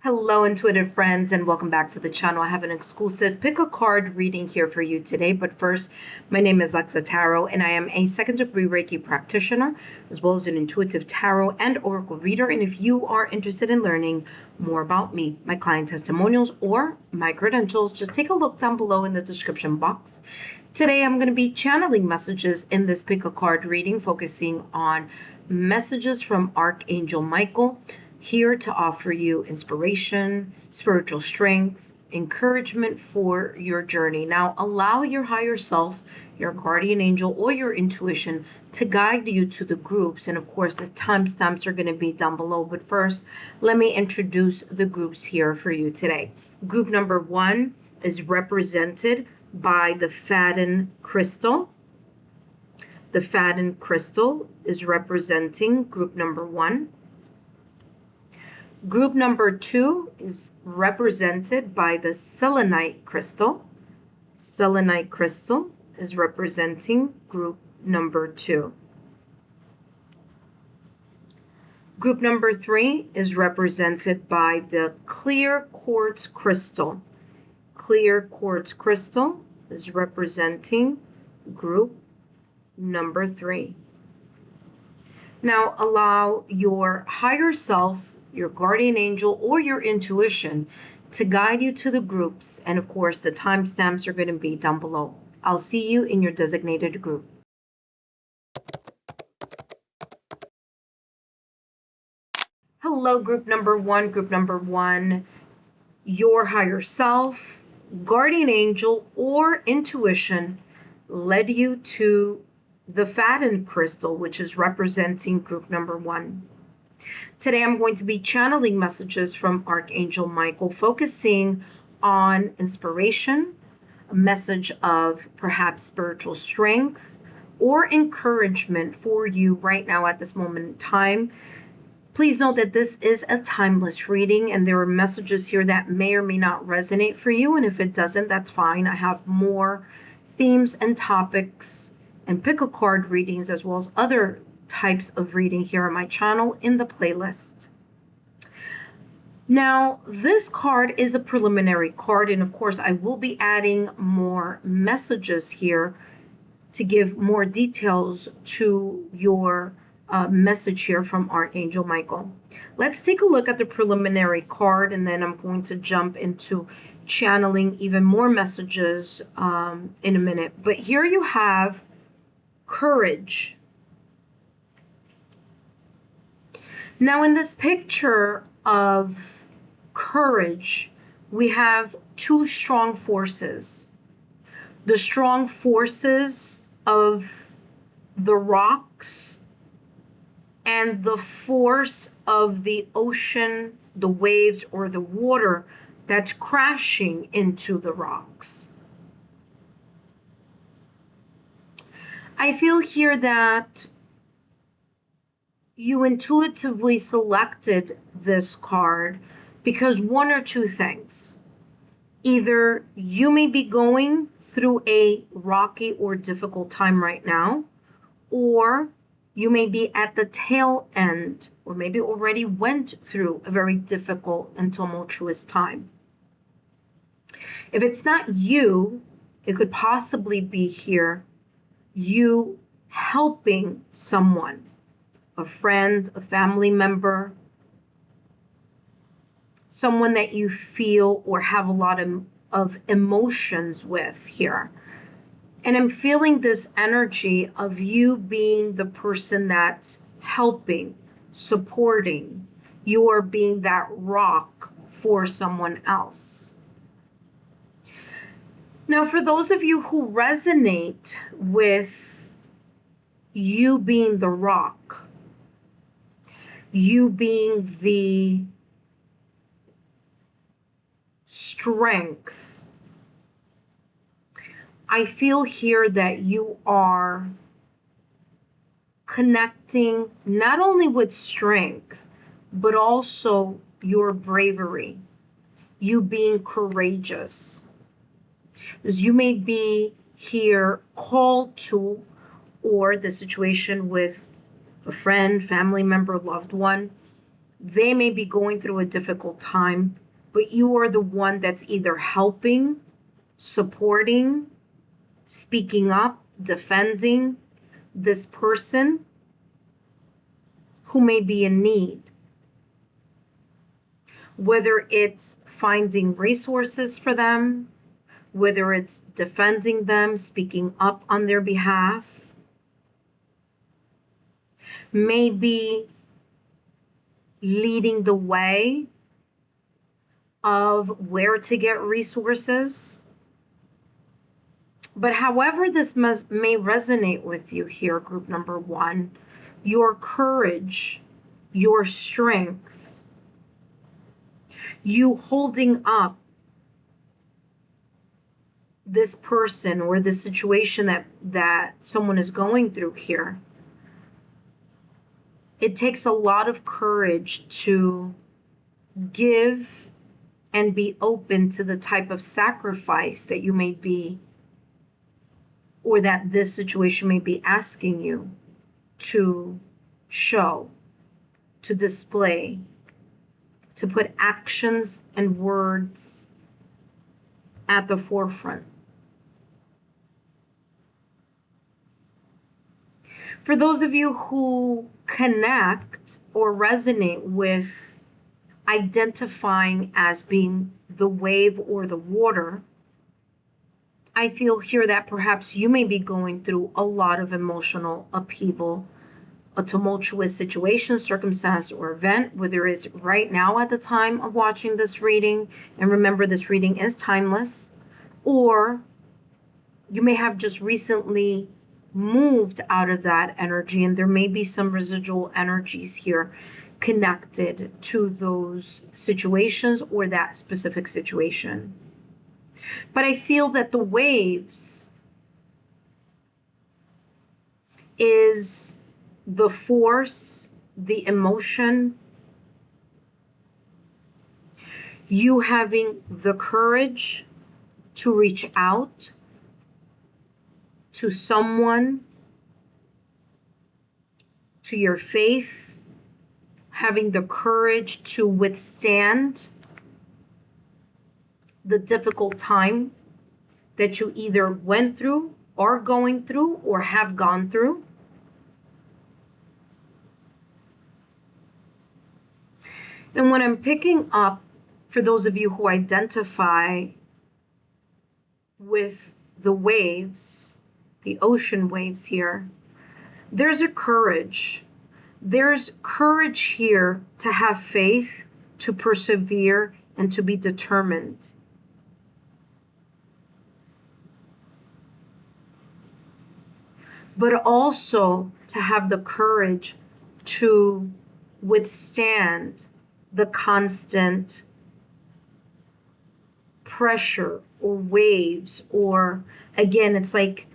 Hello, intuitive friends, and welcome back to the channel. I have an exclusive pick a card reading here for you today. But first, my name is Lexa Tarot, and I am a second-degree Reiki practitioner, as well as an intuitive tarot and oracle reader. And if you are interested in learning more about me, my client testimonials, or my credentials, just take a look down below in the description box. Today, I'm going to be channeling messages in this pick a card reading, focusing on messages from Archangel Michael, here to offer you inspiration, spiritual strength, encouragement for your journey. Now, allow your higher self, your guardian angel, or your intuition to guide you to the groups. And of course, the timestamps are going to be down below. But first, let me introduce the groups here for you today. Group number 1 is represented by the FADEN crystal. The FADEN crystal is representing group number 1. Group number 2 is represented by the selenite crystal. Selenite crystal is representing group number 2. Group number 3 is represented by the clear quartz crystal. Clear quartz crystal is representing group number 3. Now allow your higher self, your guardian angel, or your intuition to guide you to the groups. And of course, the timestamps are going to be down below. I'll see you in your designated group. Hello, group number 1. Group number 1, your higher self, guardian angel, or intuition led you to the FADEN crystal, which is representing group number 1. Today, I'm going to be channeling messages from Archangel Michael, focusing on inspiration, a message of perhaps spiritual strength or encouragement for you right now at this moment in time. Please note that this is a timeless reading, and there are messages here that may or may not resonate for you. And if it doesn't, that's fine. I have more themes and topics and pick a card readings, as well as other types of reading here on my channel in the playlist. Now, this card is a preliminary card, and of course I will be adding more messages here to give more details to your message here from Archangel Michael. Let's take a look at the preliminary card, and then I'm going to jump into channeling even more messages in a minute. But here you have courage. Now, in this picture of courage, we have two strong forces. The strong forces of the rocks and the force of the ocean, the waves, or the water that's crashing into the rocks. I feel here that you intuitively selected this card because one or two things. Either you may be going through a rocky or difficult time right now, or you may be at the tail end, or maybe already went through a very difficult and tumultuous time. If it's not you, it could possibly be here you helping someone, a friend, a family member, someone that you feel or have a lot of emotions with here. And I'm feeling this energy of you being the person that's helping, supporting. You are being that rock for someone else. Now, for those of you who resonate with you being the rock, you being the strength, I feel here that you are connecting not only with strength, but also your bravery, you being courageous. As you may be here called to, or the situation with a friend, family member, loved one, They may be going through a difficult time, but you are the one that's either helping, supporting, speaking up, defending this person who may be in need. Whether it's finding resources for them, whether it's defending them, speaking up on their behalf, maybe leading the way of where to get resources. But however this may resonate with you here, group number one, your courage, your strength, you holding up this person or this situation that someone is going through here. It takes a lot of courage to give and be open to the type of sacrifice that you may be, or that this situation may be asking you to show, to display, to put actions and words at the forefront. For those of you who connect or resonate with identifying as being the wave or the water, I feel here that perhaps you may be going through a lot of emotional upheaval, a tumultuous situation, circumstance, or event, whether it's right now at the time of watching this reading, and remember this reading is timeless, or you may have just recently moved out of that energy, and there may be some residual energies here connected to those situations or that specific situation. But I feel that the waves is the force, the emotion, you having the courage to reach out to someone, to your faith, having the courage to withstand the difficult time that you either went through, are going through, or have gone through. And when I'm picking up, for those of you who identify with the waves, the ocean waves here, there's a courage. There's courage here to have faith, to persevere, and to be determined. But also to have the courage to withstand the constant pressure or waves, or again, it's like,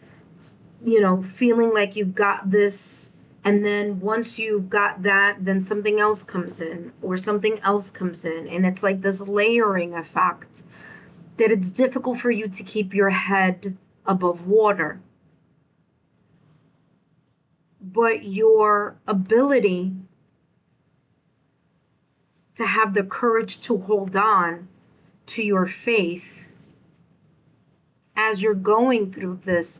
you know, feeling like you've got this, and then once you've got that, then something else comes in, or something else comes in, and it's like this layering effect that it's difficult for you to keep your head above water. But your ability to have the courage to hold on to your faith as you're going through this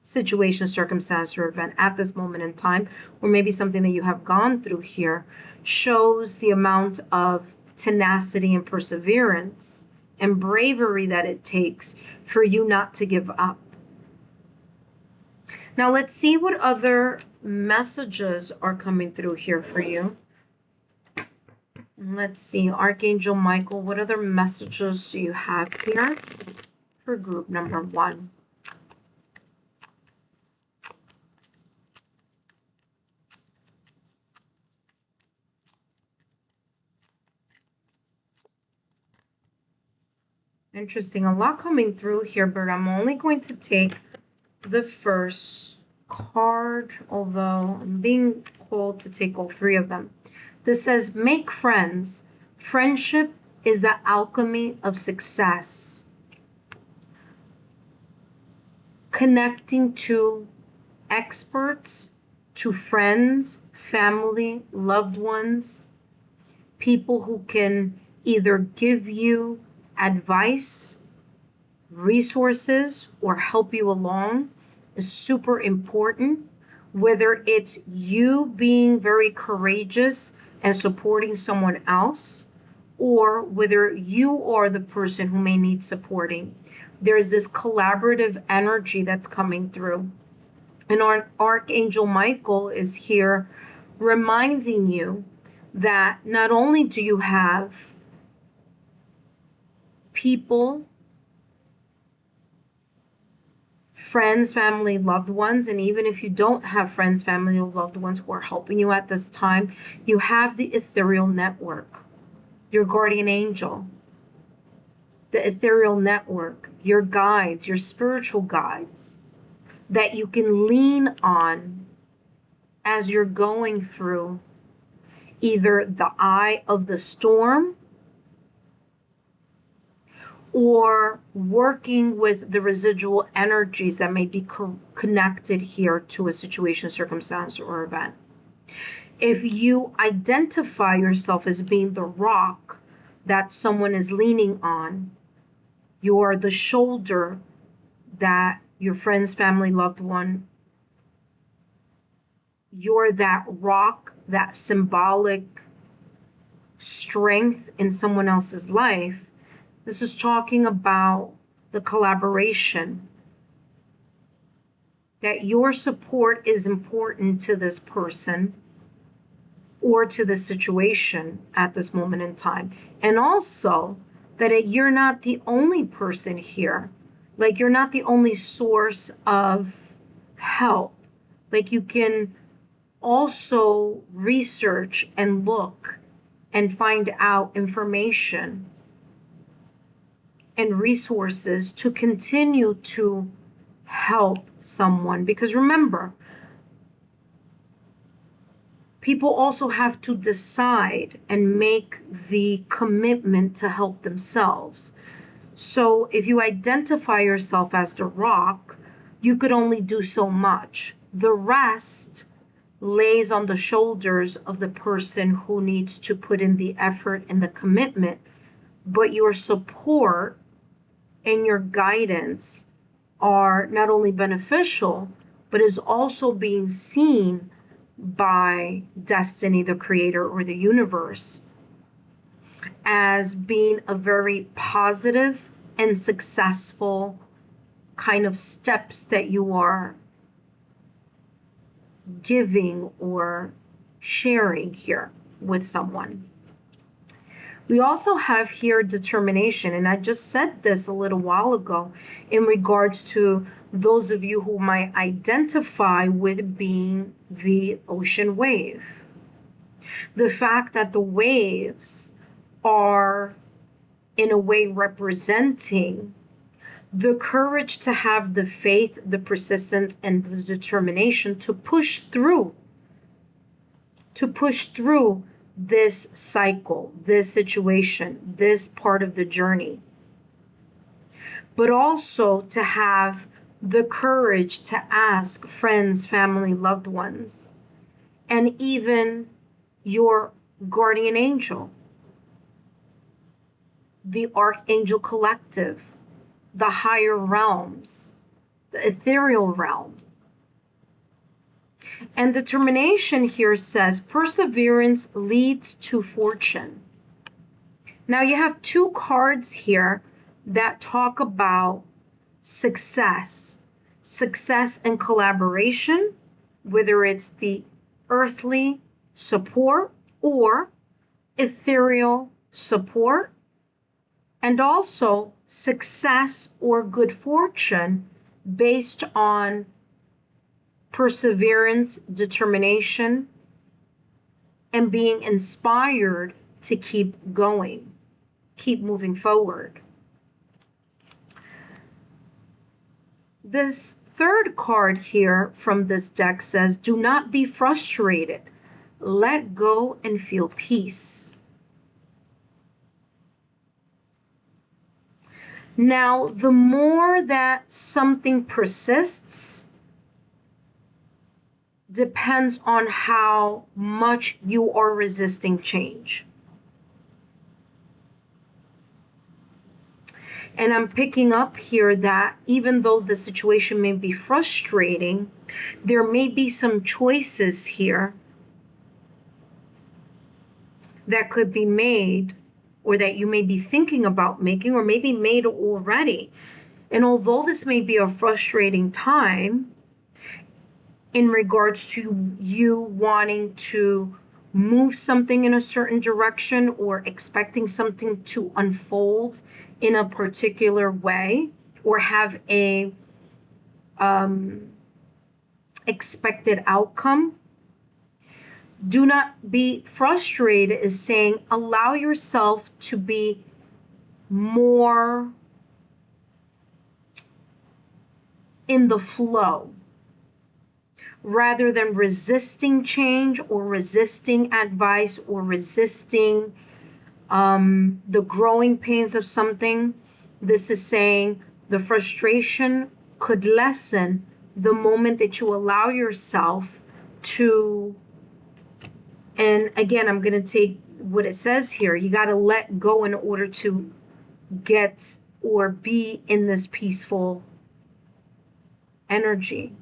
situation, circumstance, or event at this moment in time, or maybe something that you have gone through here, shows the amount of tenacity and perseverance and bravery that it takes for you not to give up. Now let's see what other messages are coming through here for you. Let's see, Archangel Michael, what other messages do you have here for group number one? Interesting, a lot coming through here, but I'm only going to take the first card, although I'm being called to take all three of them. This says, make friends. Friendship is the alchemy of success. Connecting to experts, to friends, family, loved ones, people who can either give you advice, resources, or help you along is super important. Whether it's you being very courageous and supporting someone else, or whether you are the person who may need supporting, there's this collaborative energy that's coming through. And our Archangel Michael is here reminding you that not only do you have people, friends, family, loved ones, and even if you don't have friends, family, or loved ones who are helping you at this time, you have the ethereal network, your guardian angel, the ethereal network, your guides, your spiritual guides that you can lean on as you're going through either the eye of the storm or working with the residual energies that may be connected here to a situation, circumstance, or event. If you identify yourself as being the rock that someone is leaning on, you're the shoulder that your friend's family, loved one, you're that rock, that symbolic strength in someone else's life. This is talking about the collaboration, that your support is important to this person or to the situation at this moment in time. And also that you're not the only person here. Like, you're not the only source of help. Like, you can also research and look and find out information and resources to continue to help someone. Because remember, people also have to decide and make the commitment to help themselves. So if you identify yourself as the rock, you could only do so much. The rest lays on the shoulders of the person who needs to put in the effort and the commitment. But your support and your guidance are not only beneficial, but is also being seen by destiny, the creator, or the universe as being a very positive and successful kind of steps that you are giving or sharing here with someone. We also have here determination, and I just said this a little while ago in regards to those of you who might identify with being the ocean wave. The fact that the waves are in a way representing the courage to have the faith, the persistence, and the determination to push through this cycle, this situation, this part of the journey. But also to have the courage to ask friends, family, loved ones, and even your guardian angel, the Archangel Collective, the higher realms, the ethereal realm. And determination here says perseverance leads to fortune. Now you have two cards here that talk about success and collaboration, whether it's the earthly support or ethereal support, and also success or good fortune based on perseverance, determination, and being inspired to keep going, keep moving forward. This third card here from this deck says, do not be frustrated. Let go and feel peace. Now, the more that something persists depends on how much you are resisting change. And I'm picking up here that even though the situation may be frustrating, there may be some choices here that could be made, or that you may be thinking about making, or maybe made already. And although this may be a frustrating time in regards to you wanting to move something in a certain direction or expecting something to unfold in a particular way, or have a expected outcome, do not be frustrated is saying allow yourself to be more in the flow rather than resisting change or resisting advice or resisting the growing pains of something. This is saying the frustration could lessen the moment that you allow yourself to, and again, I'm going to take what it says here. You got to let go in order to get or be in this peaceful energy.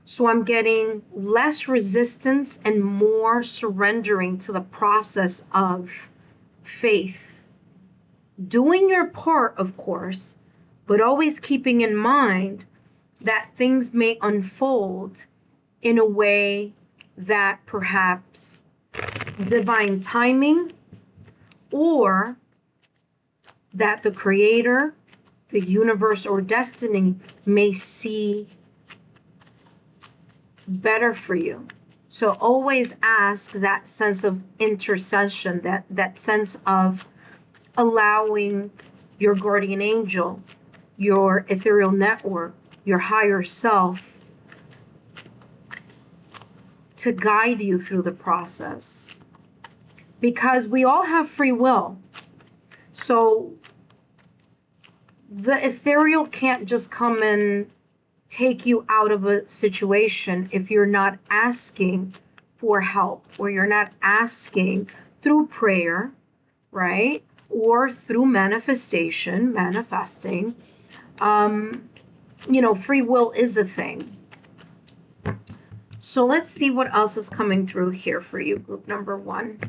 So I'm getting less resistance and more surrendering to the process of faith. Doing your part, of course, but always keeping in mind that things may unfold in a way that perhaps divine timing, or that the creator, the universe, or destiny may see better for you. So always ask that sense of intercession, that sense of allowing your guardian angel, your ethereal network, your higher self to guide you through the process. Because we all have free will. So the ethereal can't just come and take you out of a situation if you're not asking for help, or you're not asking through prayer, right? Or through manifesting. Free will is a thing. So let's see what else is coming through here for you, group number 1.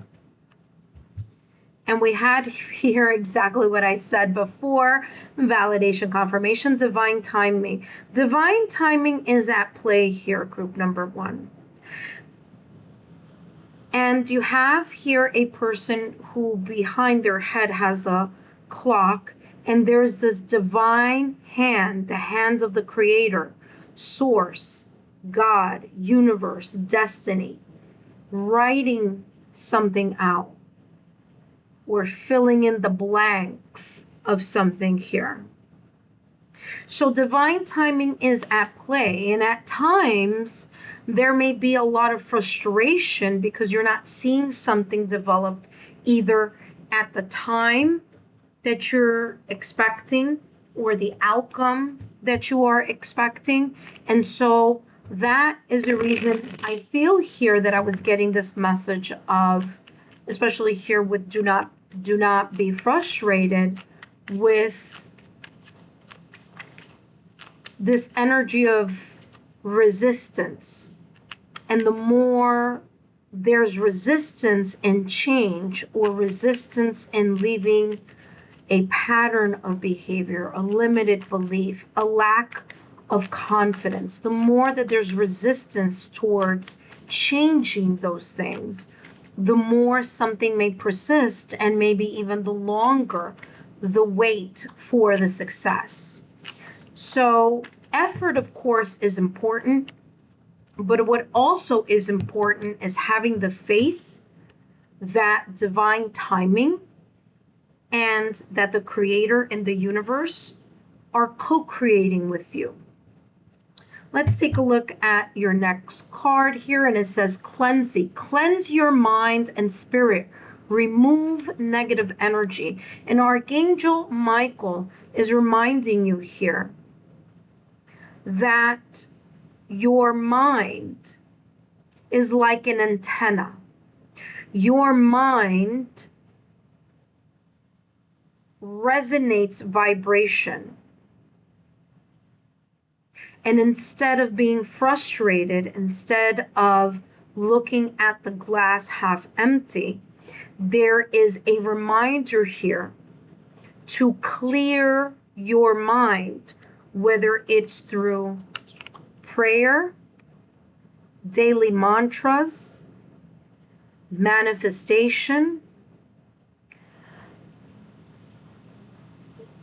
And we had here exactly what I said before, validation, confirmation, divine timing. Divine timing is at play here, group number 1. And you have here a person who behind their head has a clock, and there's this divine hand, the hands of the creator, source, God, universe, destiny, writing something out. We're filling in the blanks of something here. So divine timing is at play, and at times there may be a lot of frustration because you're not seeing something develop either at the time that you're expecting or the outcome that you are expecting. And so that is the reason I feel here that I was getting this message of, especially here with do not be frustrated with this energy of resistance. And the more there's resistance in change, or resistance in leaving a pattern of behavior, a limited belief, a lack of confidence, the more that there's resistance towards changing those things, the more something may persist, and maybe even the longer the wait for the success. So effort, of course, is important, but what also is important is having the faith that divine timing and that the creator and the universe are co-creating with you. Let's take a look at your next card here, and it says cleansing. Cleanse your mind and spirit. Remove negative energy. And Archangel Michael is reminding you here that your mind is like an antenna. Your mind resonates vibration. And instead of being frustrated, instead of looking at the glass half empty, there is a reminder here to clear your mind, whether it's through prayer, daily mantras, manifestation,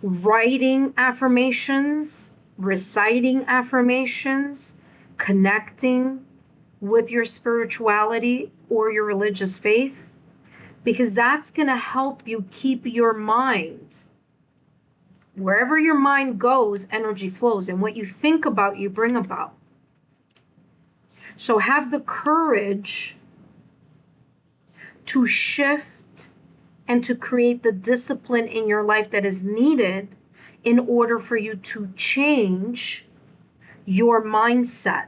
writing affirmations, reciting affirmations, connecting with your spirituality or your religious faith, because that's going to help you keep your mind. Wherever your mind goes, energy flows, and what you think about, you bring about. So have the courage to shift and to create the discipline in your life that is needed in order for you to change your mindset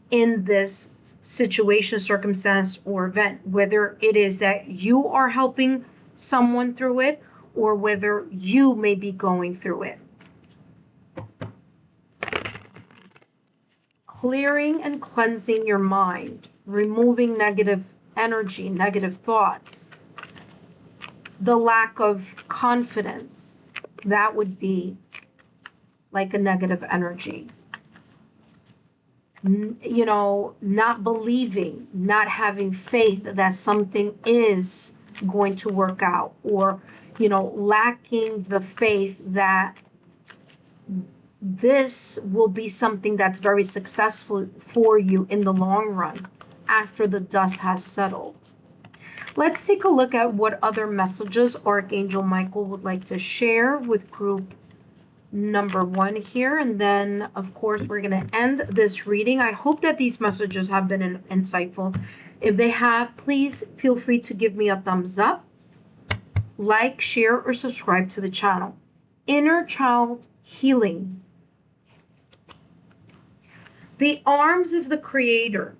in this situation, circumstance, or event, whether it is that you are helping someone through it or whether you may be going through it. Clearing and cleansing your mind, removing negative energy, negative thoughts, the lack of confidence, that would be like a negative energy. You know, not believing, not having faith that something is going to work out, or, you know, lacking the faith that this will be something that's very successful for you in the long run after the dust has settled. Let's take a look at what other messages Archangel Michael would like to share with group number 1 here. And then, of course, we're going to end this reading. I hope that these messages have been insightful. If they have, please feel free to give me a thumbs up, like, share, or subscribe to the channel. Inner child healing. The arms of the Creator,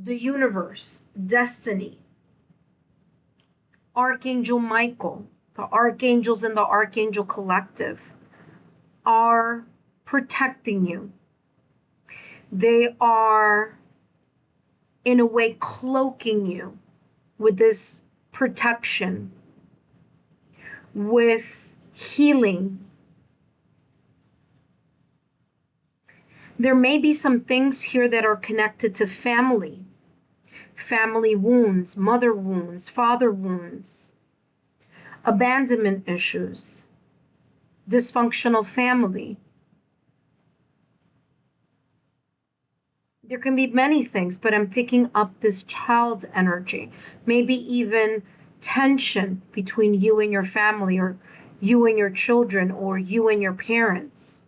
the universe, destiny, Archangel Michael, the archangels in the Archangel Collective are protecting you. They are, in a way, cloaking you with this protection, with healing. There may be some things here that are connected to family wounds, mother wounds, father wounds, abandonment issues, dysfunctional family. There can be many things, but I'm picking up this child's energy, maybe even tension between you and your family, or you and your children, or you and your parents,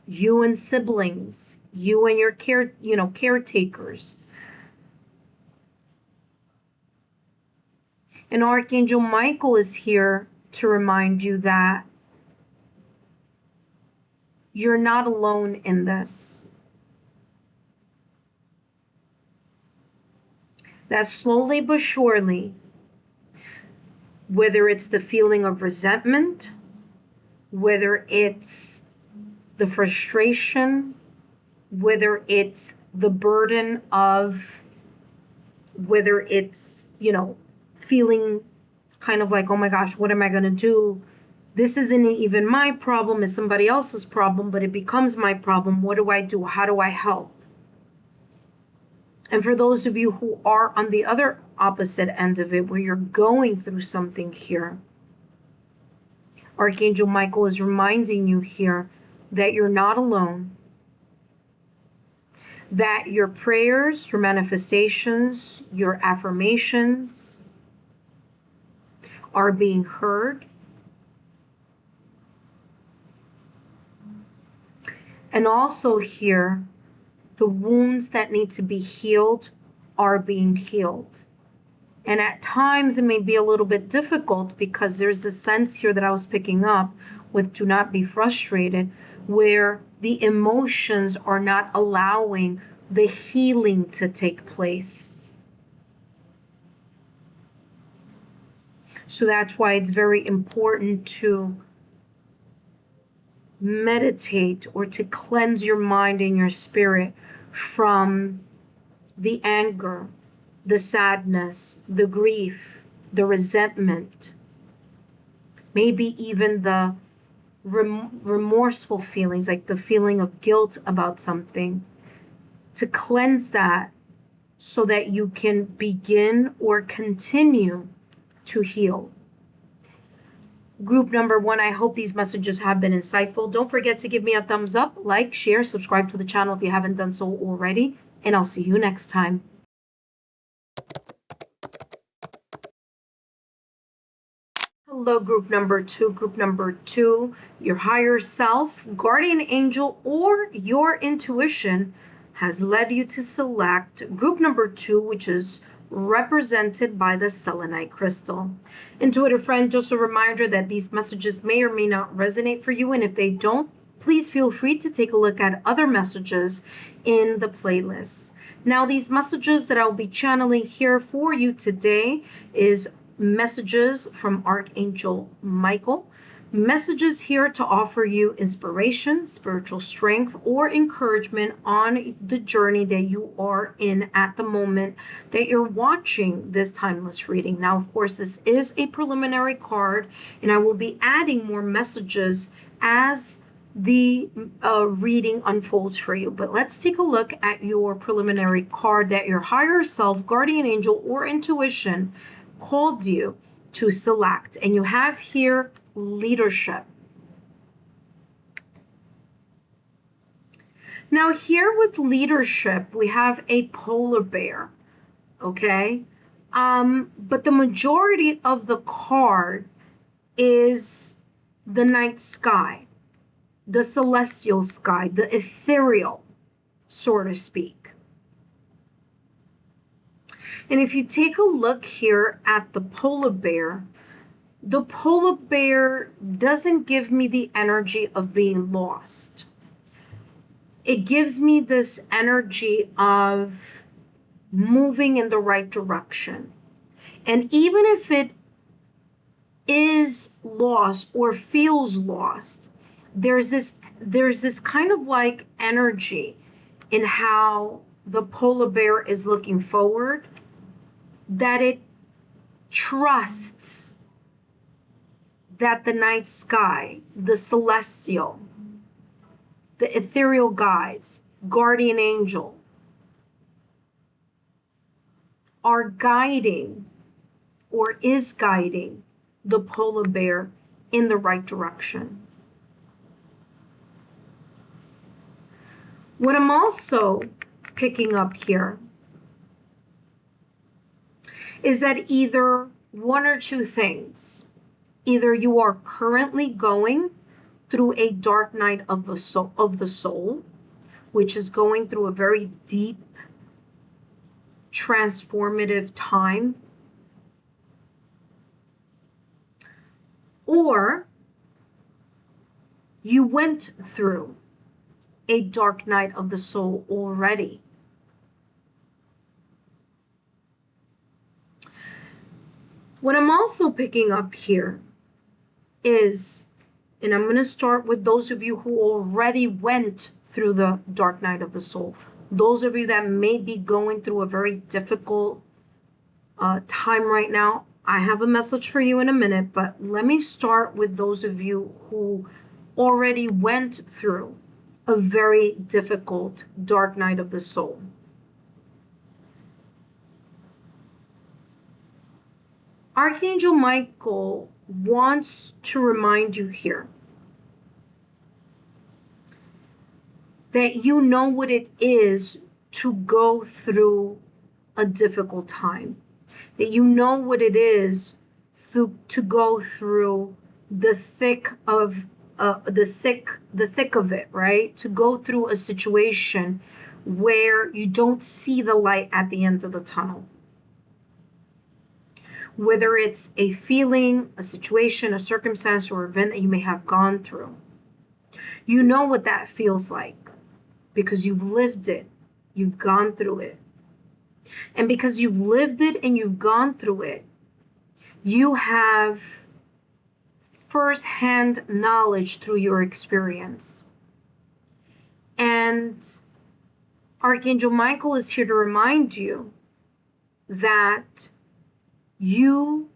you and siblings, you and your caretakers. And Archangel Michael is here to remind you that you're not alone in this. That slowly but surely, whether it's the feeling of resentment, whether it's the frustration, whether it's the burden of, whether it's, feeling kind of like, oh my gosh, what am I going to do? This isn't even my problem, it's somebody else's problem, but it becomes my problem. What do I do? How do I help? And for those of you who are on the other opposite end of it, where you're going through something here, Archangel Michael is reminding you here that you're not alone, that your prayers, your manifestations, your affirmations are being heard. And also here, the wounds that need to be healed are being healed. And at times it may be a little bit difficult, because there's the sense here that I was picking up with do not be frustrated, where the emotions are not allowing the healing to take place. So that's why it's very important to meditate or to cleanse your mind and your spirit from the anger, the sadness, the grief, the resentment, maybe even the remorseful feelings, like the feeling of guilt about something, to cleanse that so that you can begin or continue to heal. Group number 1, I hope these messages have been insightful. Don't forget to give me a thumbs up, like, share, subscribe to the channel if you haven't done so already, and I'll see you next time. Hello, group number 2. Group number 2, your higher self, guardian angel, or your intuition has led you to select group number 2, which is represented by the selenite crystal. Intuitive friend, just a reminder that these messages may or may not resonate for you, and if they don't, please feel free to take a look at other messages in the playlist. Now, these messages that I'll be channeling here for you today is messages from Archangel Michael. Messages here to offer you inspiration, spiritual strength, or encouragement on the journey that you are in at the moment that you're watching this timeless reading. Now, of course, this is a preliminary card, and I will be adding more messages as the reading unfolds for you. But let's take a look at your preliminary card that your higher self, guardian angel, or intuition called you to select. And you have here leadership. Now here with leadership, we have a polar bear, okay? But the majority of the card is the night sky, the celestial sky, the ethereal, so to speak. And if you take a look here at the polar bear doesn't give me the energy of being lost. It gives me this energy of moving in the right direction. And even if it is lost or feels lost, there's this kind of like energy in how the polar bear is looking forward, that it trusts that the night sky, the celestial, the ethereal guides, guardian angel, are guiding or is guiding the polar bear in the right direction. What I'm also picking up here is that either one or two things. Either you are currently going through a dark night of the soul, which is going through a very deep, transformative time, or you went through a dark night of the soul already. What I'm also picking up here is, and I'm going to start with those of you who already went through the dark night of the soul. Those of you that may be going through a very difficult time right now, I have a message for you in a minute, but let me start with those of you who already went through a very difficult dark night of the soul. Archangel Michael wants to remind you here that you know what it is to go through a difficult time, that you know what it is to go through the thick of it, right? To go through a situation where you don't see the light at the end of the tunnel. Whether it's a feeling, a situation, a circumstance, or event that you may have gone through. You know what that feels like because you've lived it, you've gone through it. And because you've lived it and you've gone through it, You have first-hand knowledge through your experience. And Archangel Michael is here to remind you that you,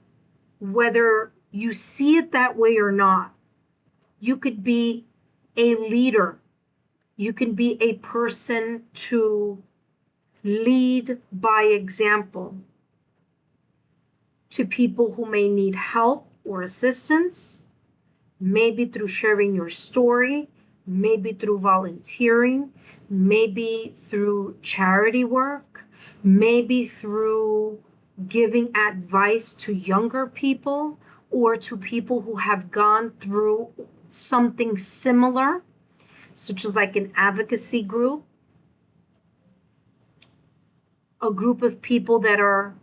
whether you see it that way or not, you could be a leader. You can be a person to lead by example to people who may need help or assistance, maybe through sharing your story, maybe through volunteering, maybe through charity work, maybe through giving advice to younger people or to people who have gone through something similar, such as like an advocacy group, a group of people that are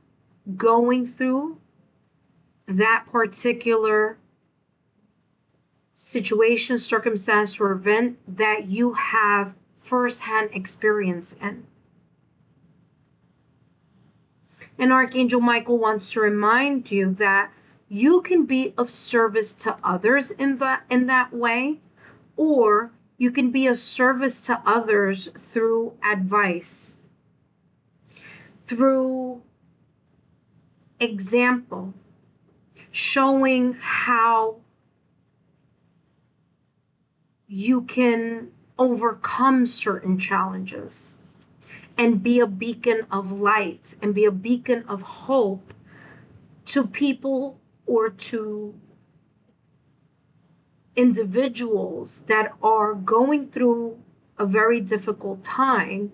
going through that particular situation, circumstance, or event that you have firsthand experience in. And Archangel Michael wants to remind you that you can be of service to others in that way, or you can be of service to others through advice, through example, showing how you can overcome certain challenges and be a beacon of light and be a beacon of hope to people or to individuals that are going through a very difficult time,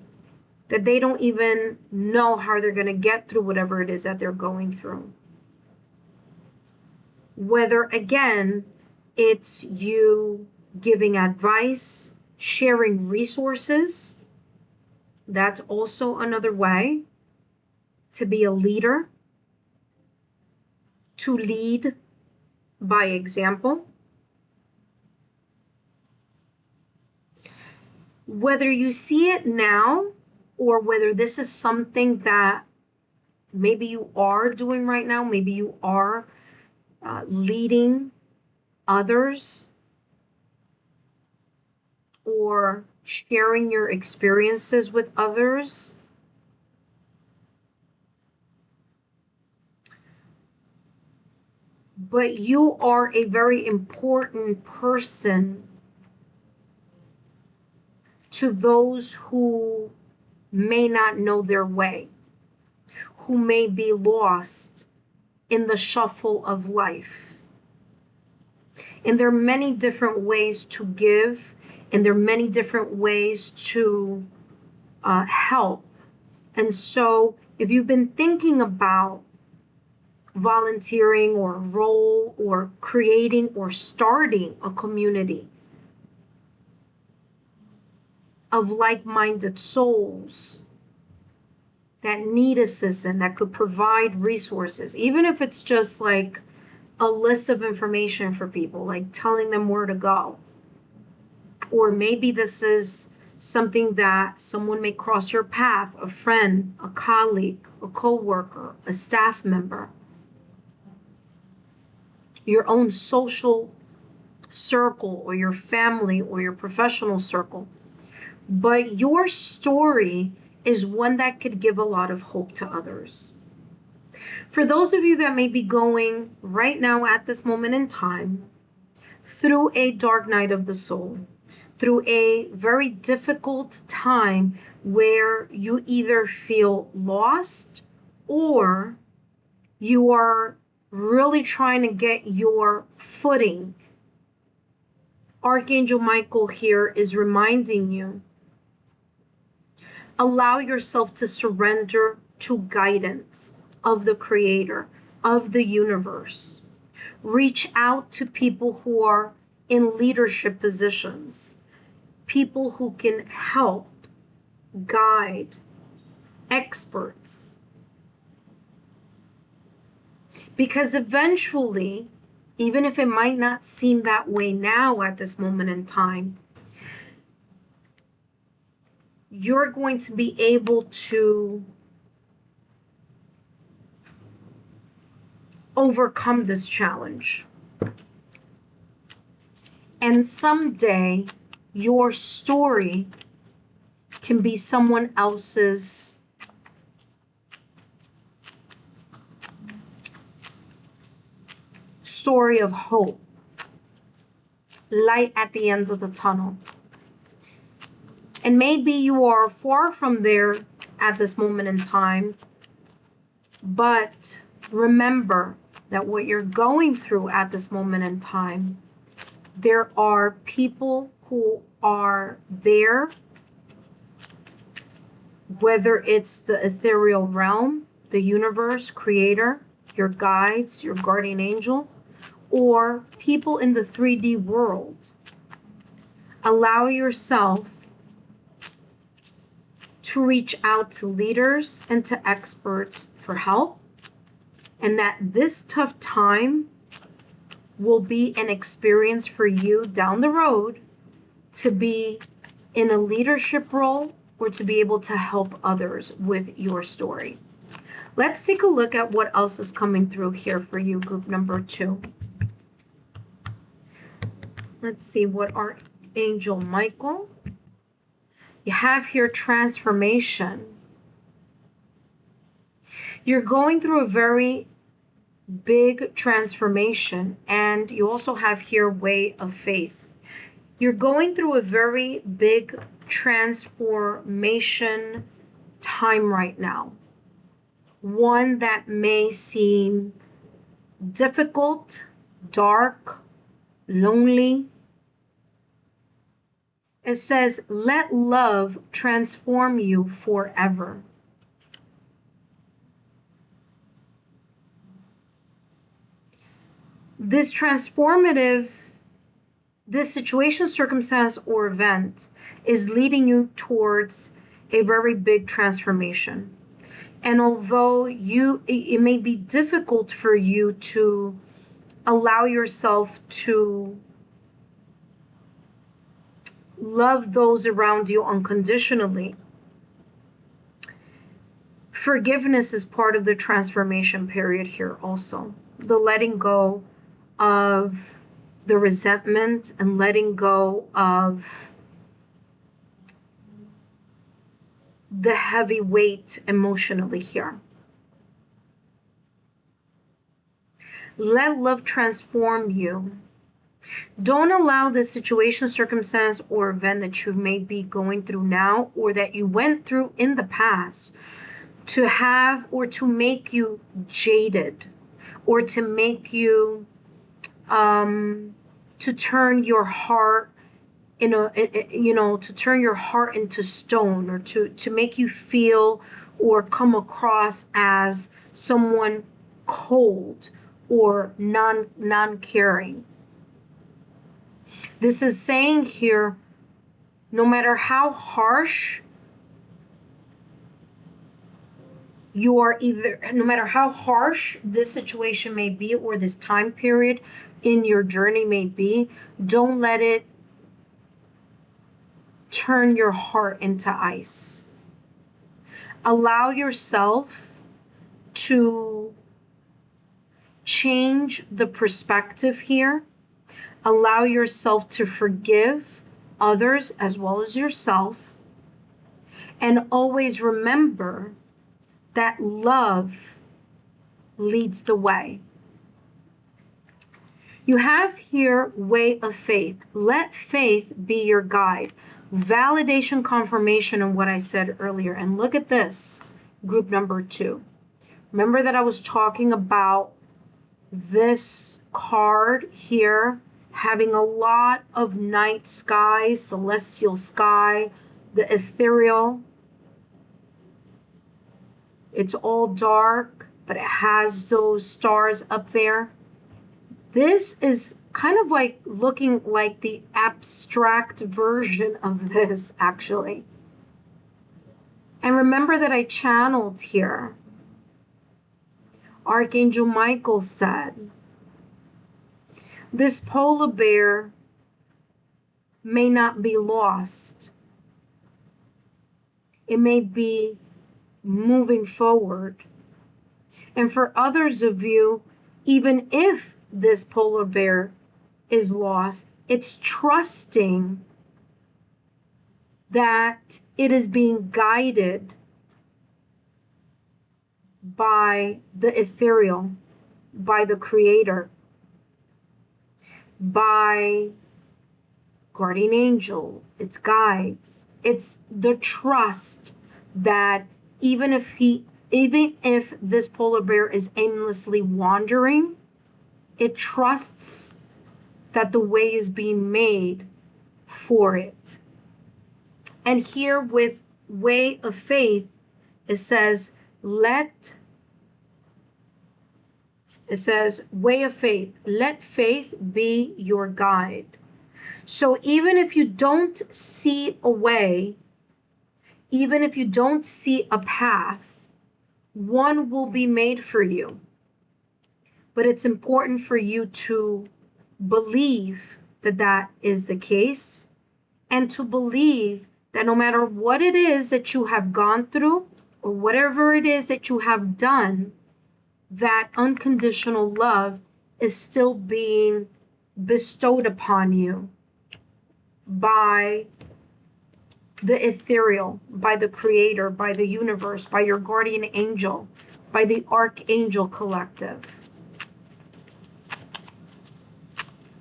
that they don't even know how they're going to get through whatever it is that they're going through. Whether, again, it's you giving advice, sharing resources, that's also another way to be a leader, to lead by example. Whether you see it now or whether this is something that maybe you are doing right now, maybe you are leading others or sharing your experiences with others, but you are a very important person to those who may not know their way, who may be lost in the shuffle of life. And there are many different ways to give, and there are many different ways to help. And so if you've been thinking about volunteering or a role or creating or starting a community of like-minded souls that need assistance, that could provide resources, even if it's just like a list of information for people, like telling them where to go. Or maybe this is something that someone may cross your path, a friend, a colleague, a co-worker, a staff member, your own social circle or your family or your professional circle. But your story is one that could give a lot of hope to others. For those of you that may be going right now at this moment in time through a dark night of the soul, through a very difficult time where you either feel lost or you are really trying to get your footing, Archangel Michael here is reminding you, allow yourself to surrender to guidance of the Creator, of the universe. Reach out to people who are in leadership positions, people who can help, guide, experts. Because eventually, even if it might not seem that way now at this moment in time, you're going to be able to overcome this challenge. And someday your story can be someone else's story of hope, light at the end of the tunnel. And maybe you are far from there at this moment in time, but remember that what you're going through at this moment in time, there are people who are there, whether it's the ethereal realm, the universe, creator, your guides, your guardian angel, or people in the 3D world. Allow yourself to reach out to leaders and to experts for help, and that this tough time will be an experience for you down the road to be in a leadership role or to be able to help others with your story. Let's take a look at what else is coming through here for you, group number 2. Let's see what Archangel Michael. You have here transformation. You're going through a very big transformation, and you also have here way of faith. You're going through a very big transformation time right now. One that may seem difficult, dark, lonely. It says, let love transform you forever. This situation, circumstance, or event is leading you towards a very big transformation. And although it may be difficult for you to allow yourself to love those around you unconditionally, forgiveness is part of the transformation period here also. The letting go of the resentment and letting go of the heavy weight emotionally here. Let love transform you. Don't allow the situation, circumstance, or event that you may be going through now or that you went through in the past to have or to make you jaded or to make you to turn your heart to turn your heart into stone, or to make you feel or come across as someone cold or non-caring. This is saying here, no matter how harsh no matter how harsh this situation may be or this time period in your journey may be, don't let it turn your heart into ice. Allow yourself to change the perspective here. Allow yourself to forgive others as well as yourself. And always remember that love leads the way. You have here way of faith. Let faith be your guide. Validation, confirmation of what I said earlier. And look at this, group number 2. Remember that I was talking about this card here having a lot of night sky, celestial sky, the ethereal. It's all dark, but it has those stars up there. This is kind of like looking like the abstract version of this, actually. And remember that I channeled here. Archangel Michael said, this polar bear may not be lost. It may be moving forward. And for others of you, Even if this polar bear is lost, it's trusting that it is being guided by the ethereal, by the creator, by guardian angel, its guides. It's the trust that even if this polar bear is aimlessly wandering, it trusts that the way is being made for it. And here with way of faith, it says, way of faith, let faith be your guide. So even if you don't see a way, even if you don't see a path, one will be made for you. But it's important for you to believe that that is the case, and to believe that no matter what it is that you have gone through, or whatever it is that you have done, that unconditional love is still being bestowed upon you by the ethereal, by the creator, by the universe, by your guardian angel, by the Archangel Collective.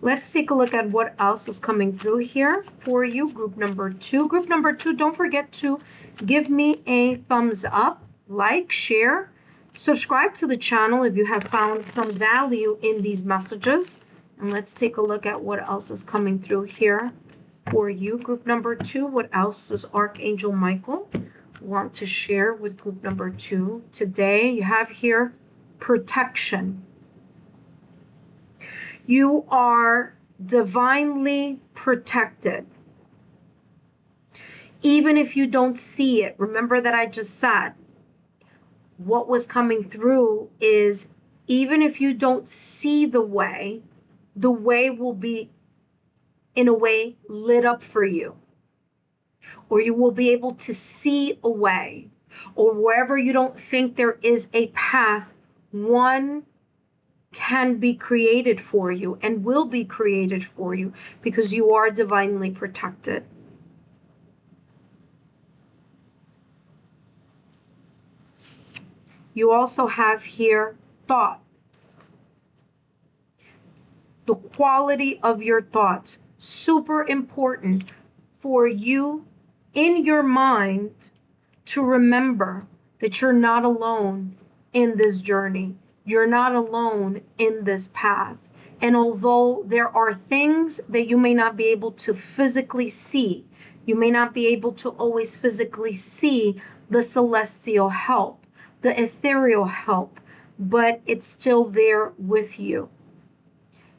Let's take a look at what else is coming through here for you, group number 2. Group number 2, don't forget to give me a thumbs up, like, share, subscribe to the channel if you have found some value in these messages. And let's take a look at what else is coming through here for you, group number 2. What else does Archangel Michael want to share with group number 2 today? You have here protection. You are divinely protected. Even if you don't see it, remember that I just said what was coming through is even if you don't see the way will be in a way lit up for you, or you will be able to see a way, or wherever you don't think there is a path, one can be created for you and will be created for you because you are divinely protected. You also have here thoughts. The quality of your thoughts, super important for you in your mind to remember that you're not alone in this journey. You're not alone in this path. And although there are things that you may not be able to physically see, you may not be able to always physically see the celestial help, the ethereal help, but it's still there with you.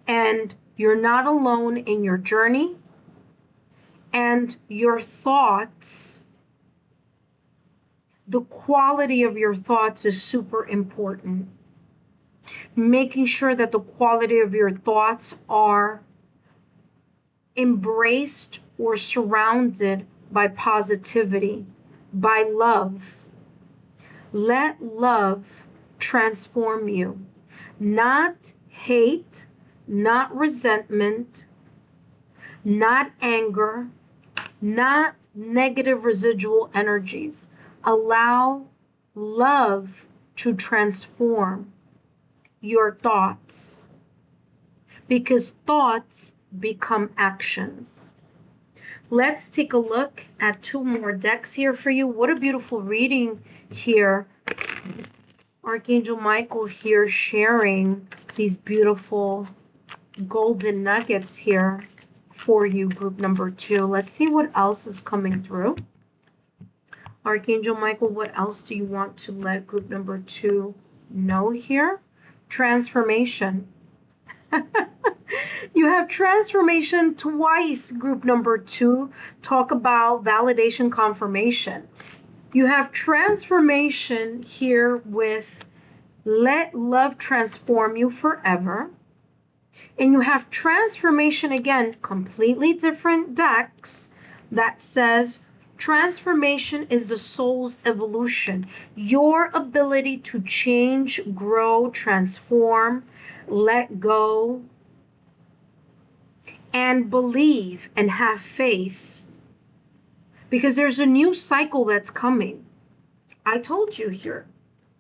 And you're not alone in your journey. And your thoughts, the quality of your thoughts is super important. Making sure that the quality of your thoughts are embraced or surrounded by positivity, by love. Let love transform you, not hate, not resentment, not anger, not negative residual energies. Allow love to transform your thoughts, because thoughts become actions. Let's take a look at 2 more decks here for you. What a beautiful reading here. Archangel Michael here sharing these beautiful golden nuggets here for you, group number 2. Let's see what else is coming through. Archangel Michael, what else do you want to let group number 2 know here? Transformation. You have transformation twice, group number 2. Talk about validation, confirmation. You have transformation here with let love transform you forever. And you have transformation again, completely different decks, that says transformation is the soul's evolution. Your ability to change, grow, transform, let go, and believe and have faith, because there's a new cycle that's coming. I told you here.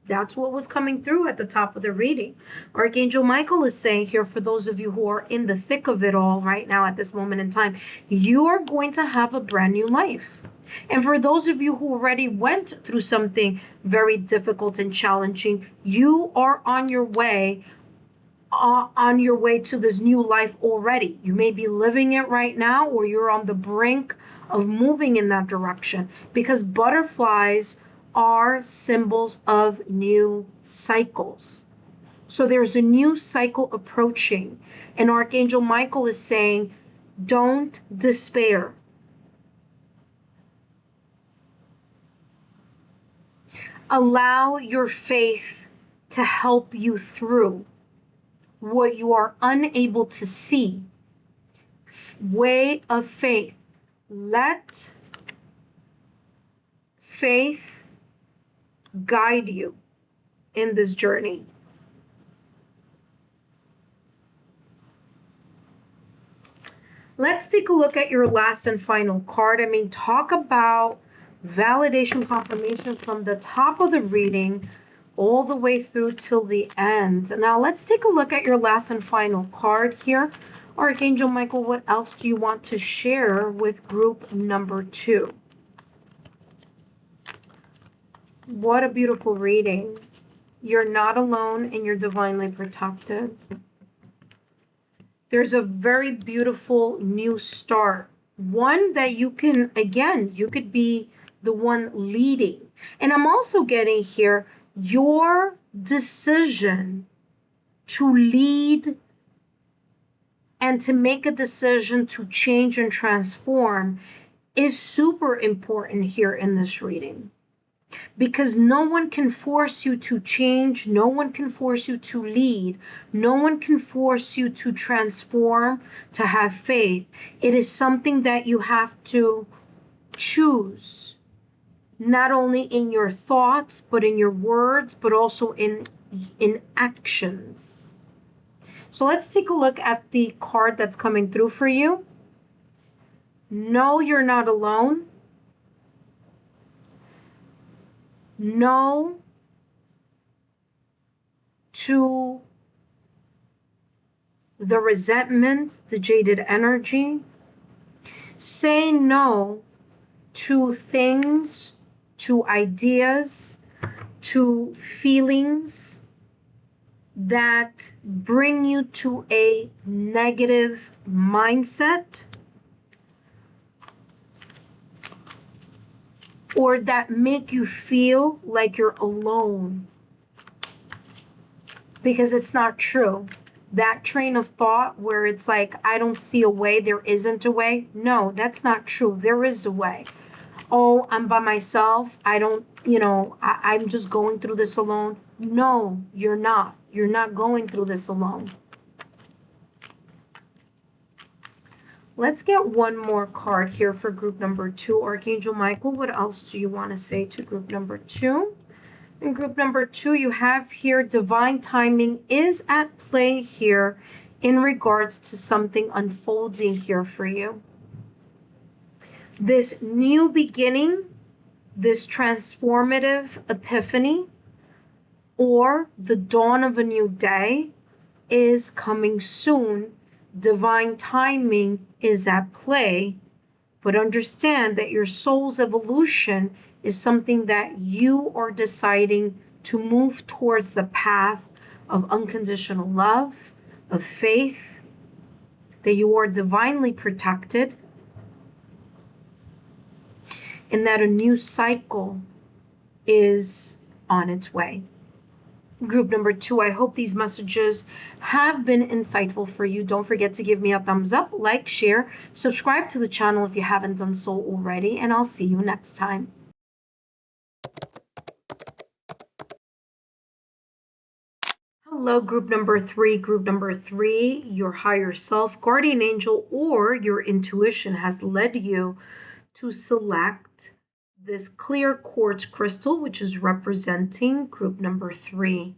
That's what was coming through at the top of the reading. Archangel Michael is saying here, for those of you who are in the thick of it all right now at this moment in time, you are going to have a brand new life. And for those of you who already went through something very difficult and challenging, you are on your way to this new life already. You may be living it right now, or you're on the brink of moving in that direction, because butterflies are symbols of new cycles. So there's a new cycle approaching, and Archangel Michael is saying, don't despair. Allow your faith to help you through what you are unable to see. Way of faith. Let faith guide you in this journey. Let's take a look at your last and final card. I mean, talk about validation, confirmation from the top of the reading all the way through till the end. Now let's take a look at your last and final card here. Archangel Michael, what else do you want to share with group number 2? What a beautiful reading. You're not alone and you're divinely protected. There's a very beautiful new start. One that you can, again, you could be the one leading. And I'm also getting here, your decision to lead and to make a decision to change and transform is super important here in this reading. Because no one can force you to change, no one can force you to lead, no one can force you to transform, to have faith. It is something that you have to choose, not only in your thoughts, but in your words, but also in actions. So let's take a look at the card that's coming through for you. No, you're not alone. No to the resentment, the jaded energy. Say no to things, to ideas, to feelings that bring you to a negative mindset, or that make you feel like you're alone, because it's not true. That train of thought where it's like, I don't see a way, there isn't a way. No, that's not true. There is a way. Oh, I'm by myself. I don't, I'm just going through this alone. No, you're not. You're not going through this alone. Let's get one more card here for group number 2. Archangel Michael, what else do you want to say to group number 2? In group number 2, you have here divine timing is at play here in regards to something unfolding here for you. This new beginning, this transformative epiphany, or the dawn of a new day is coming soon. Divine timing is at play, but understand that your soul's evolution is something that you are deciding to move towards the path of unconditional love, of faith, that you are divinely protected, and that a new cycle is on its way. Group number 2, I hope these messages have been insightful for you. Don't forget to give me a thumbs up, like, share, subscribe to the channel if you haven't done so already, and I'll see you next time. Hello, group number 3. Group number 3, your higher self, guardian angel, or your intuition has led you to select this clear quartz crystal, which is representing group number 3.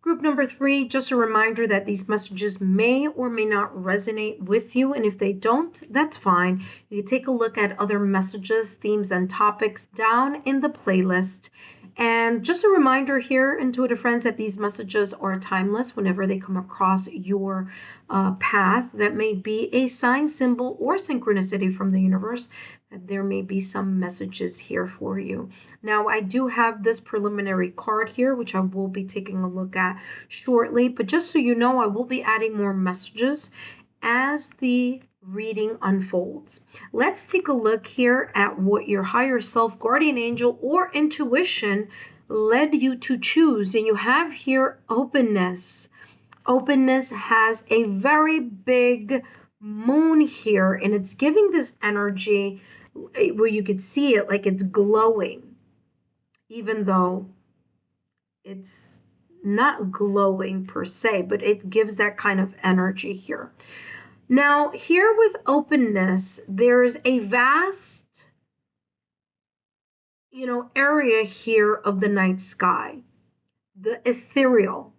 Group number 3, just a reminder that these messages may or may not resonate with you, and if they don't, that's fine. You can take a look at other messages, themes, and topics down in the playlist. And just a reminder here, intuitive friends, that these messages are timeless whenever they come across your path. That may be a sign, symbol, or synchronicity from the universe. There may be some messages here for you. Now, I do have this preliminary card here, which I will be taking a look at shortly. But just so you know, I will be adding more messages as the reading unfolds. Let's take a look here at what your higher self, guardian angel, or intuition led you to choose. And you have here openness. Openness has a very big moon here, and it's giving this energy where you could see it like it's glowing, even though it's not glowing per se, but it gives that kind of energy here. Now, here with openness, there's a vast, area here of the night sky, the ethereal,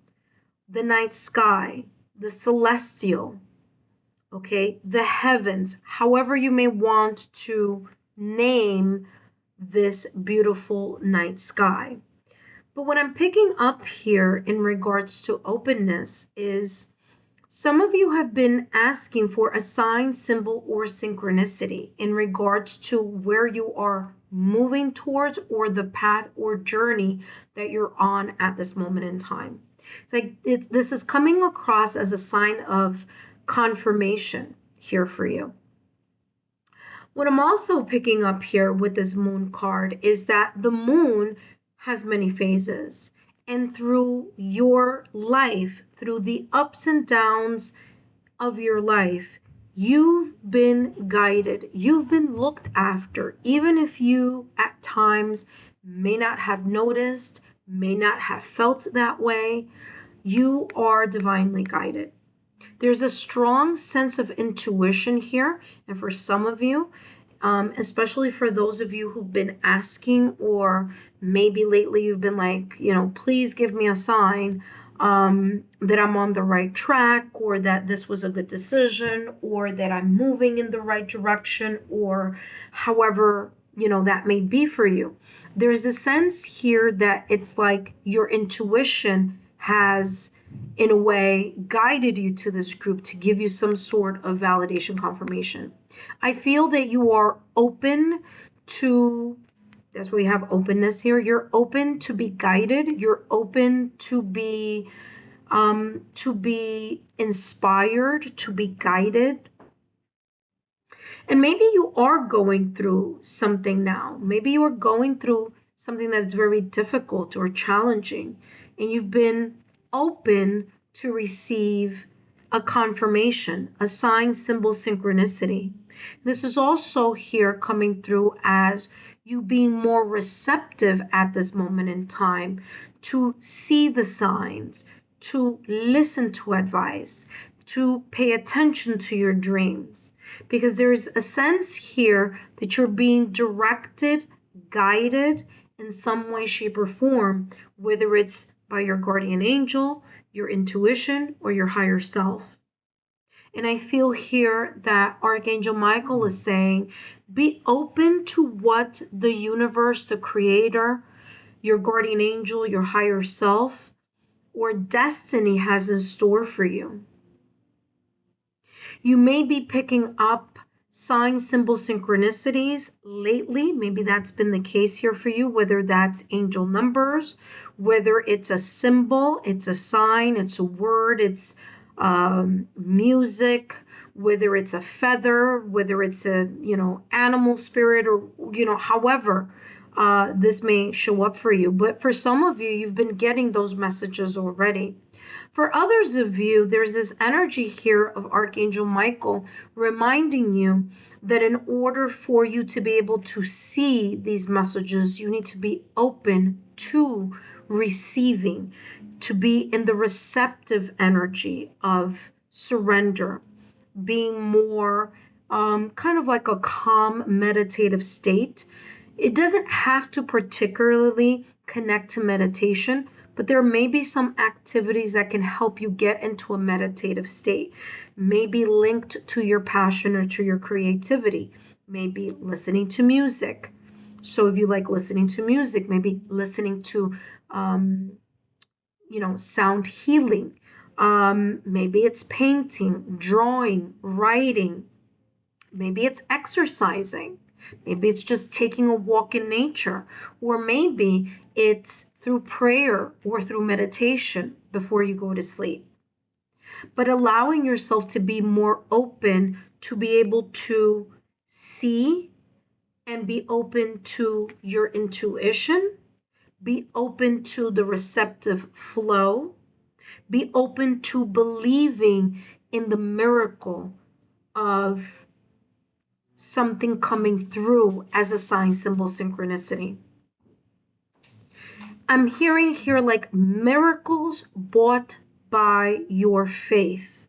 the night sky, the celestial, okay, the heavens, however you may want to name this beautiful night sky. But what I'm picking up here in regards to openness is some of you have been asking for a sign, symbol, or synchronicity in regards to where you are moving towards or the path or journey that you're on at this moment in time. It's like this is coming across as a sign of confirmation here for you. What I'm also picking up here with this moon card is that the moon has many phases, and through your life, through the ups and downs of your life, you've been guided, you've been looked after, even if you at times may not have noticed, may not have felt that way. You are divinely guided. There's a strong sense of intuition here, and for some of you, especially for those of you who've been asking, or maybe lately you've been like, please give me a sign that I'm on the right track, or that this was a good decision, or that I'm moving in the right direction, or however, that may be for you. There's a sense here that it's like your intuition has, in a way, guided you to this group to give you some sort of validation confirmation. I feel that you are open to, that's why we have openness here. You're open to be guided. You're open to be inspired, to be guided. And maybe you are going through something now. Maybe you are going through something that's very difficult or challenging, and you've been open to receive a confirmation, a sign, symbol, synchronicity. This is also here coming through as you being more receptive at this moment in time to see the signs, to listen to advice, to pay attention to your dreams. Because there's a sense here that you're being directed, guided in some way, shape, or form, whether it's by your guardian angel, your intuition, or your higher self. And I feel here that Archangel Michael is saying, be open to what the universe, the creator, your guardian angel, your higher self, or destiny has in store for you. You may be picking up signs, symbols, synchronicities lately. Maybe that's been the case here for you, whether that's angel numbers, whether it's a symbol, it's a sign, it's a word, it's music, whether it's a feather, whether it's a, animal spirit, or, however this may show up for you. But for some of you, you've been getting those messages already. For others of you, there's this energy here of Archangel Michael reminding you that in order for you to be able to see these messages, you need to be open to receiving, to be in the receptive energy of surrender, being more kind of like a calm, meditative state. It doesn't have to particularly connect to meditation, but there may be some activities that can help you get into a meditative state, maybe linked to your passion or to your creativity, maybe listening to music. So if you like listening to music, maybe listening to, sound healing. Maybe it's painting, drawing, writing. Maybe it's exercising. Maybe it's just taking a walk in nature. Or maybe it's through prayer or through meditation before you go to sleep. But allowing yourself to be more open, to be able to see and be open to your intuition, be open to the receptive flow, be open to believing in the miracle of something coming through as a sign, symbol, synchronicity. I'm hearing here like miracles bought by your faith.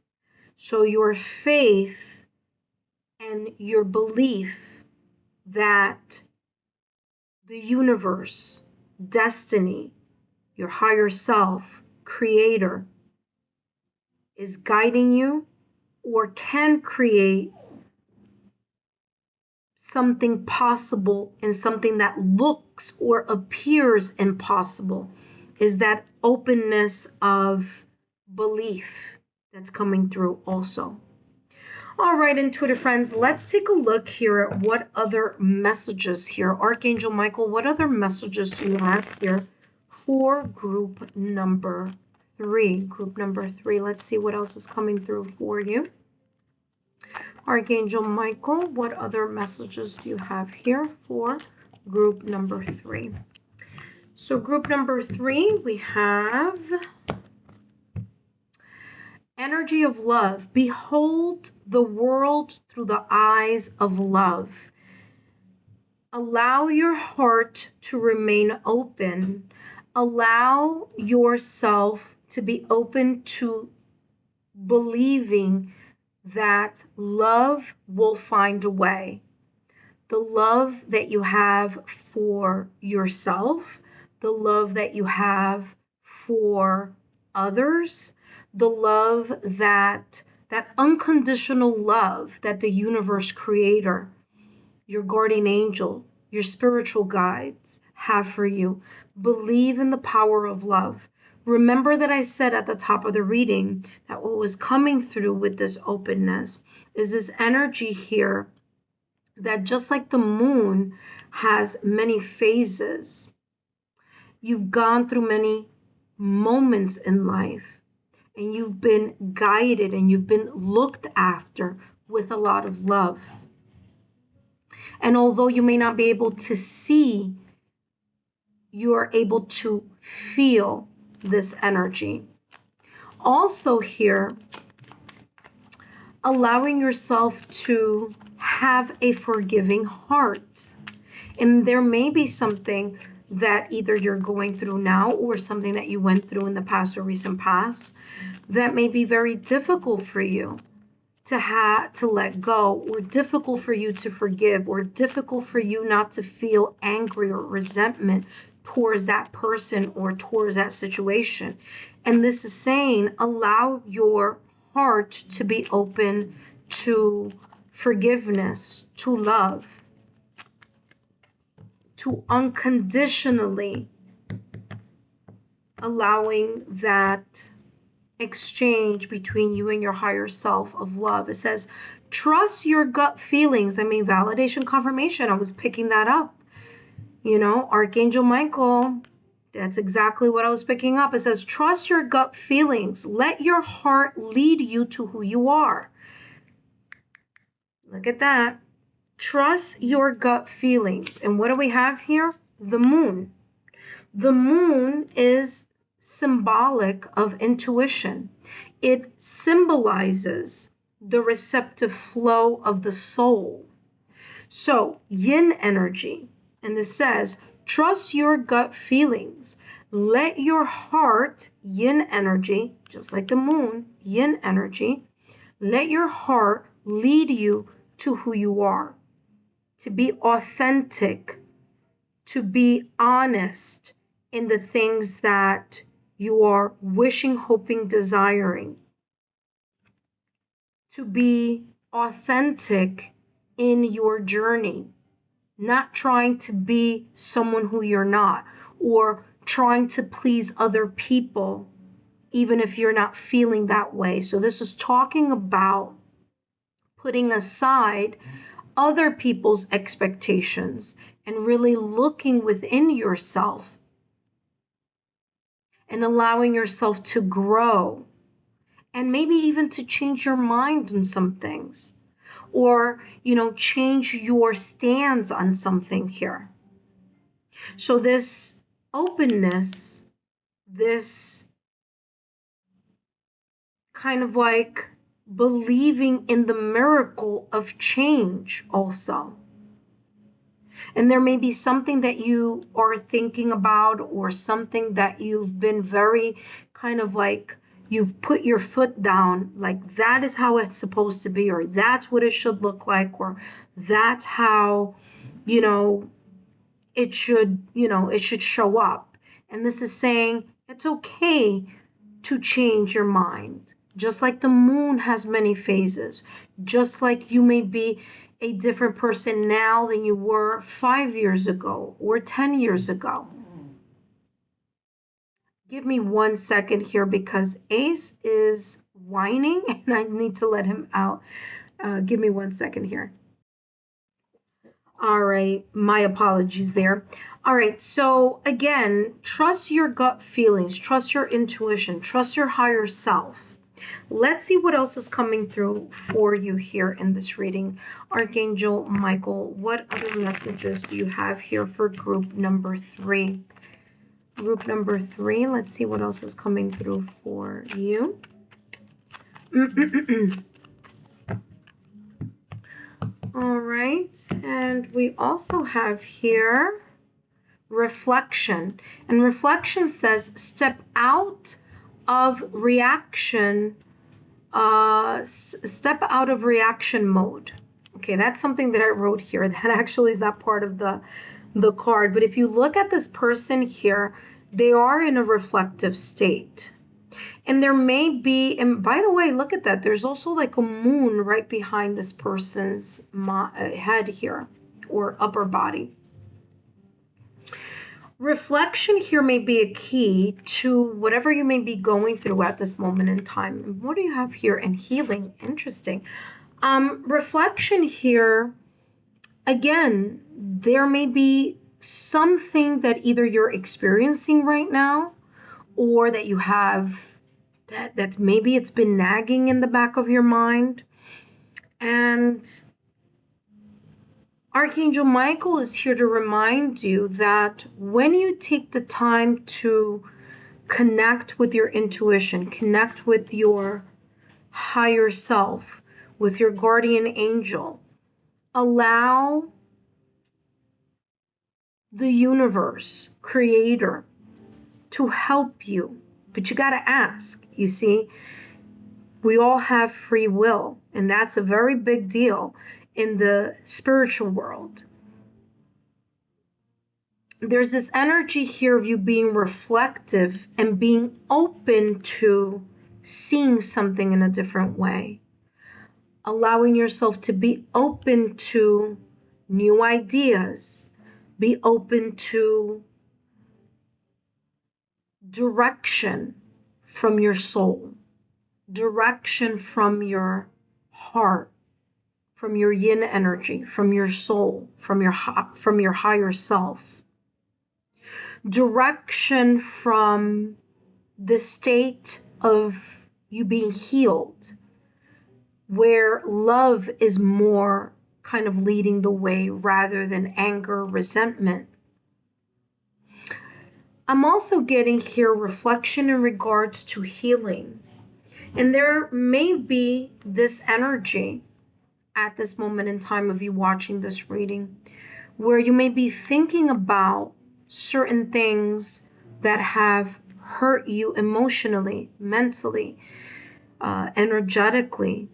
So your faith and your belief that the universe, destiny, your higher self, creator, is guiding you or can create something possible and something that looks or appears impossible, is that openness of belief that's coming through also. All right, intuitive friends, let's take a look here at what other messages here. Archangel Michael, what other messages do you have here for group number 3? Group number 3, let's see what else is coming through for you. Archangel Michael, what other messages do you have here for group number 3? So group number 3, we have energy of love. Behold the world through the eyes of love. Allow your heart to remain open. Allow yourself to be open to believing that love will find a way. The love that you have for yourself, the love that you have for others, the love that unconditional love that the universe creator, your guardian angel, your spiritual guides have for you. Believe in the power of love. Remember that I said at the top of the reading that what was coming through with this openness is this energy here that just like the moon has many phases, you've gone through many moments in life and you've been guided and you've been looked after with a lot of love. And although you may not be able to see, you're able to feel this energy. Also here, allowing yourself to have a forgiving heart. And there may be something that either you're going through now or something that you went through in the past or recent past that may be very difficult for you to let go, or difficult for you to forgive, or difficult for you not to feel angry or resentment towards that person or towards that situation. And this is saying, allow your heart to be open to forgiveness, to love, to unconditionally allowing that exchange between you and your higher self of love. It says, trust your gut feelings. I mean, validation, confirmation. I was picking that up. You know, Archangel Michael, that's exactly what I was picking up. It says, trust your gut feelings. Let your heart lead you to who you are. Look at that. Trust your gut feelings. And what do we have here? The moon. The moon is symbolic of intuition. It symbolizes the receptive flow of the soul. So, yin energy. And this says, trust your gut feelings. Let your heart, yin energy, just like the moon, yin energy, let your heart lead you to who you are. To be authentic, to be honest in the things that You are wishing, hoping, desiring to be authentic in your journey, not trying to be someone who you're not, or trying to please other people, even if you're not feeling that way. So this is talking about putting aside other people's expectations and really looking within yourself and allowing yourself to grow, and maybe even to change your mind on some things, or change your stance on something here. So this openness, this kind of like believing in the miracle of change also. And there may be something that you are thinking about, or something that you've been very kind of like, you've put your foot down, like that is how it's supposed to be, or that's what it should look like, or that's how, it should show up. And this is saying it's okay to change your mind. Just like the moon has many phases, just like you may be a different person now than you were 5 years ago or 10 years ago. Give me 1 second here because Ace is whining and I need to let him out. Give me 1 second here. All right, my apologies there. All right, so again, trust your gut feelings, trust your intuition, trust your higher self. Let's see what else is coming through for you here in this reading. Archangel Michael, what other messages do you have here for group number 3? Group number 3, let's see what else is coming through for you. All right, and we also have here reflection. And reflection says step out of reaction. Step out of reaction mode. Okay, that's something that I wrote here. That actually is not part of the card. But if you look at this person here, they are in a reflective state. And there may be, and by the way, look at that. There's also like a moon right behind this person's head here, or upper body. Reflection here may be a key to whatever you may be going through at this moment in time. And what do you have here? And healing. Interesting. Reflection here, again, there may be something that either you're experiencing right now, or that you have that's maybe it's been nagging in the back of your mind. And Archangel Michael is here to remind you that when you take the time to connect with your intuition, connect with your higher self, with your guardian angel, allow the universe, creator, to help you. But you got to ask, you see. We all have free will, and that's a very big deal in the spiritual world. There's this energy here of you being reflective and being open to seeing something in a different way, allowing yourself to be open to new ideas, be open to direction from your soul, direction from your heart, from your yin energy, from your soul, from your higher self. Direction from the state of you being healed, where love is more kind of leading the way rather than anger, resentment. I'm also getting here reflection in regards to healing. And there may be this energy at this moment in time of you watching this reading, where you may be thinking about certain things that have hurt you emotionally, mentally, energetically,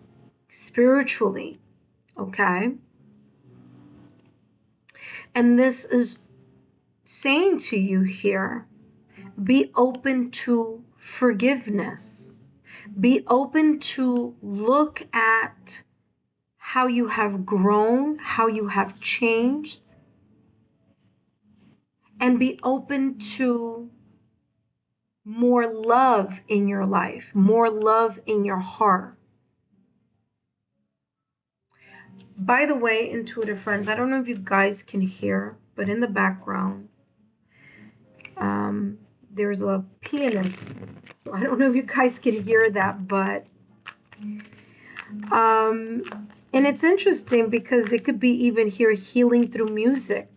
spiritually, okay? And this is saying to you here, Be open to forgiveness. Be open to look at how you have grown, how you have changed, and be open to more love in your life, more love in your heart. By the way, intuitive friends, I don't know if you guys can hear, but in the background, there's a pianist. I don't know if you guys can hear that, but and it's interesting because it could be even here healing through music.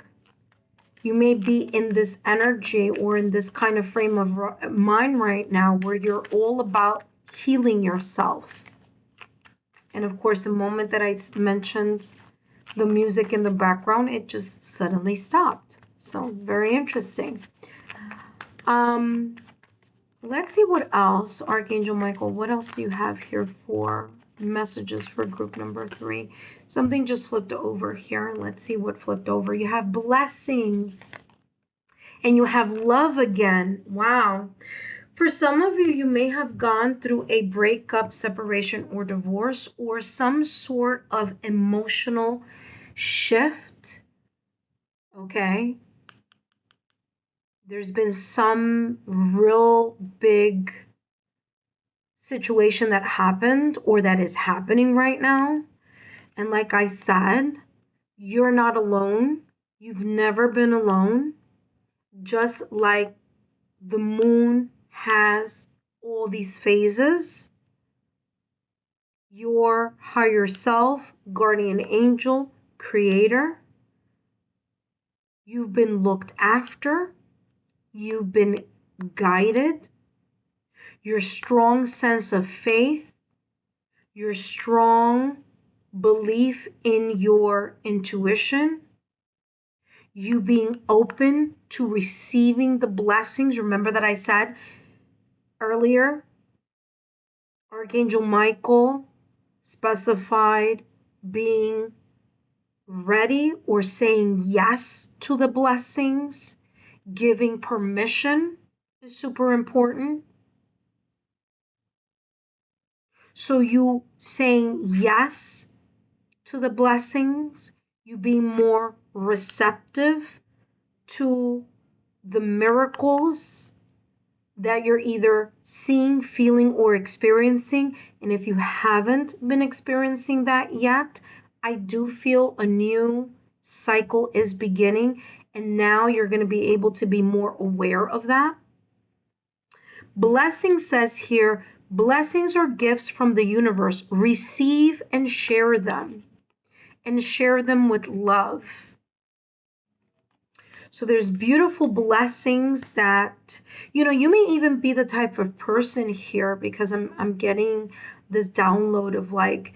You may be in this energy or in this kind of frame of mind right now where you're all about healing yourself. And of course, the moment that I mentioned the music in the background, it just suddenly stopped. So very interesting. Let's see what else. Archangel Michael, what else do you have here for messages for group number 3? Something just flipped over here. Let's see what flipped over. You have blessings and you have love again. Wow. For some of you, you may have gone through a breakup, separation, or divorce, or some sort of emotional shift. Okay. There's been some real big situation that happened or that is happening right now. And like I said, you're not alone. You've never been alone. Just like the moon has all these phases, your higher self, guardian angel, creator, you've been looked after. You've been guided. Your strong sense of faith, your strong belief in your intuition, you being open to receiving the blessings. Remember that I said earlier, Archangel Michael specified being ready or saying yes to the blessings. Giving permission is super important. So you saying yes to the blessings, you being more receptive to the miracles that you're either seeing, feeling, or experiencing. And if you haven't been experiencing that yet, I do feel a new cycle is beginning. And now you're going to be able to be more aware of that. Blessing says here, blessings are gifts from the universe. Receive and share them. And share them with love. So there's beautiful blessings that, you know, you may even be the type of person here, because I'm getting this download of like,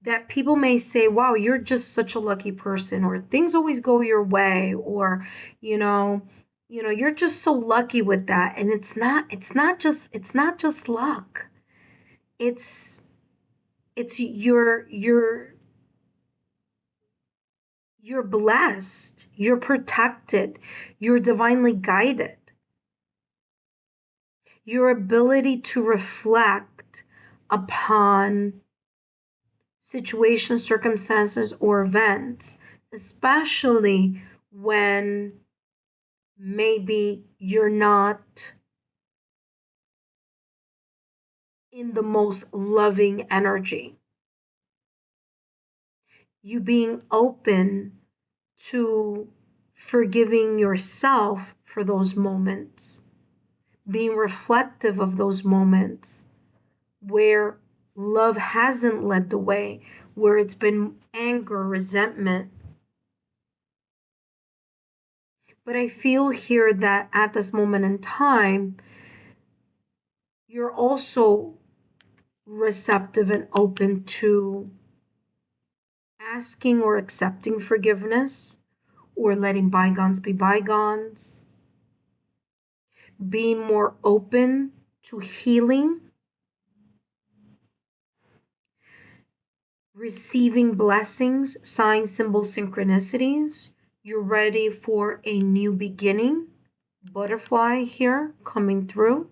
that people may say, wow, you're just such a lucky person, or things always go your way, or, you know, you're just so lucky with that. And it's not just luck. It's you're blessed, you're protected, you're divinely guided. Your ability to reflect upon situations, circumstances, or events, especially when maybe you're not in the most loving energy. You being open to forgiving yourself for those moments, being reflective of those moments where love hasn't led the way, where it's been anger, resentment. But I feel here that at this moment in time, you're also receptive and open to asking or accepting forgiveness, or letting bygones be bygones, being more open to healing, receiving blessings, signs, symbols, synchronicities. You're ready for a new beginning, butterfly here coming through.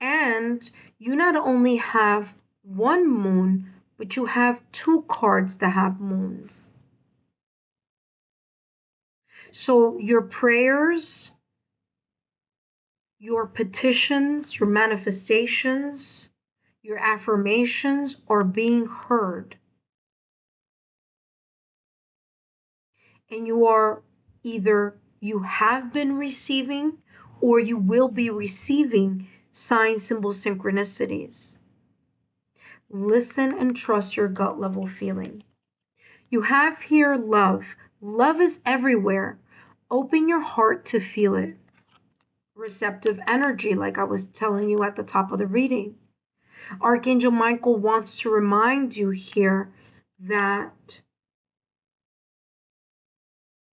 And you not only have one moon, but you have two cards that have moons. So your prayers, your petitions, your manifestations, your affirmations are being heard. And you are either you have been receiving or you will be receiving sign, symbol, synchronicities. Listen and trust your gut level feeling. You have here love. Love is everywhere. Open your heart to feel it. Receptive energy, like I was telling you at the top of the reading. Archangel Michael wants to remind you here that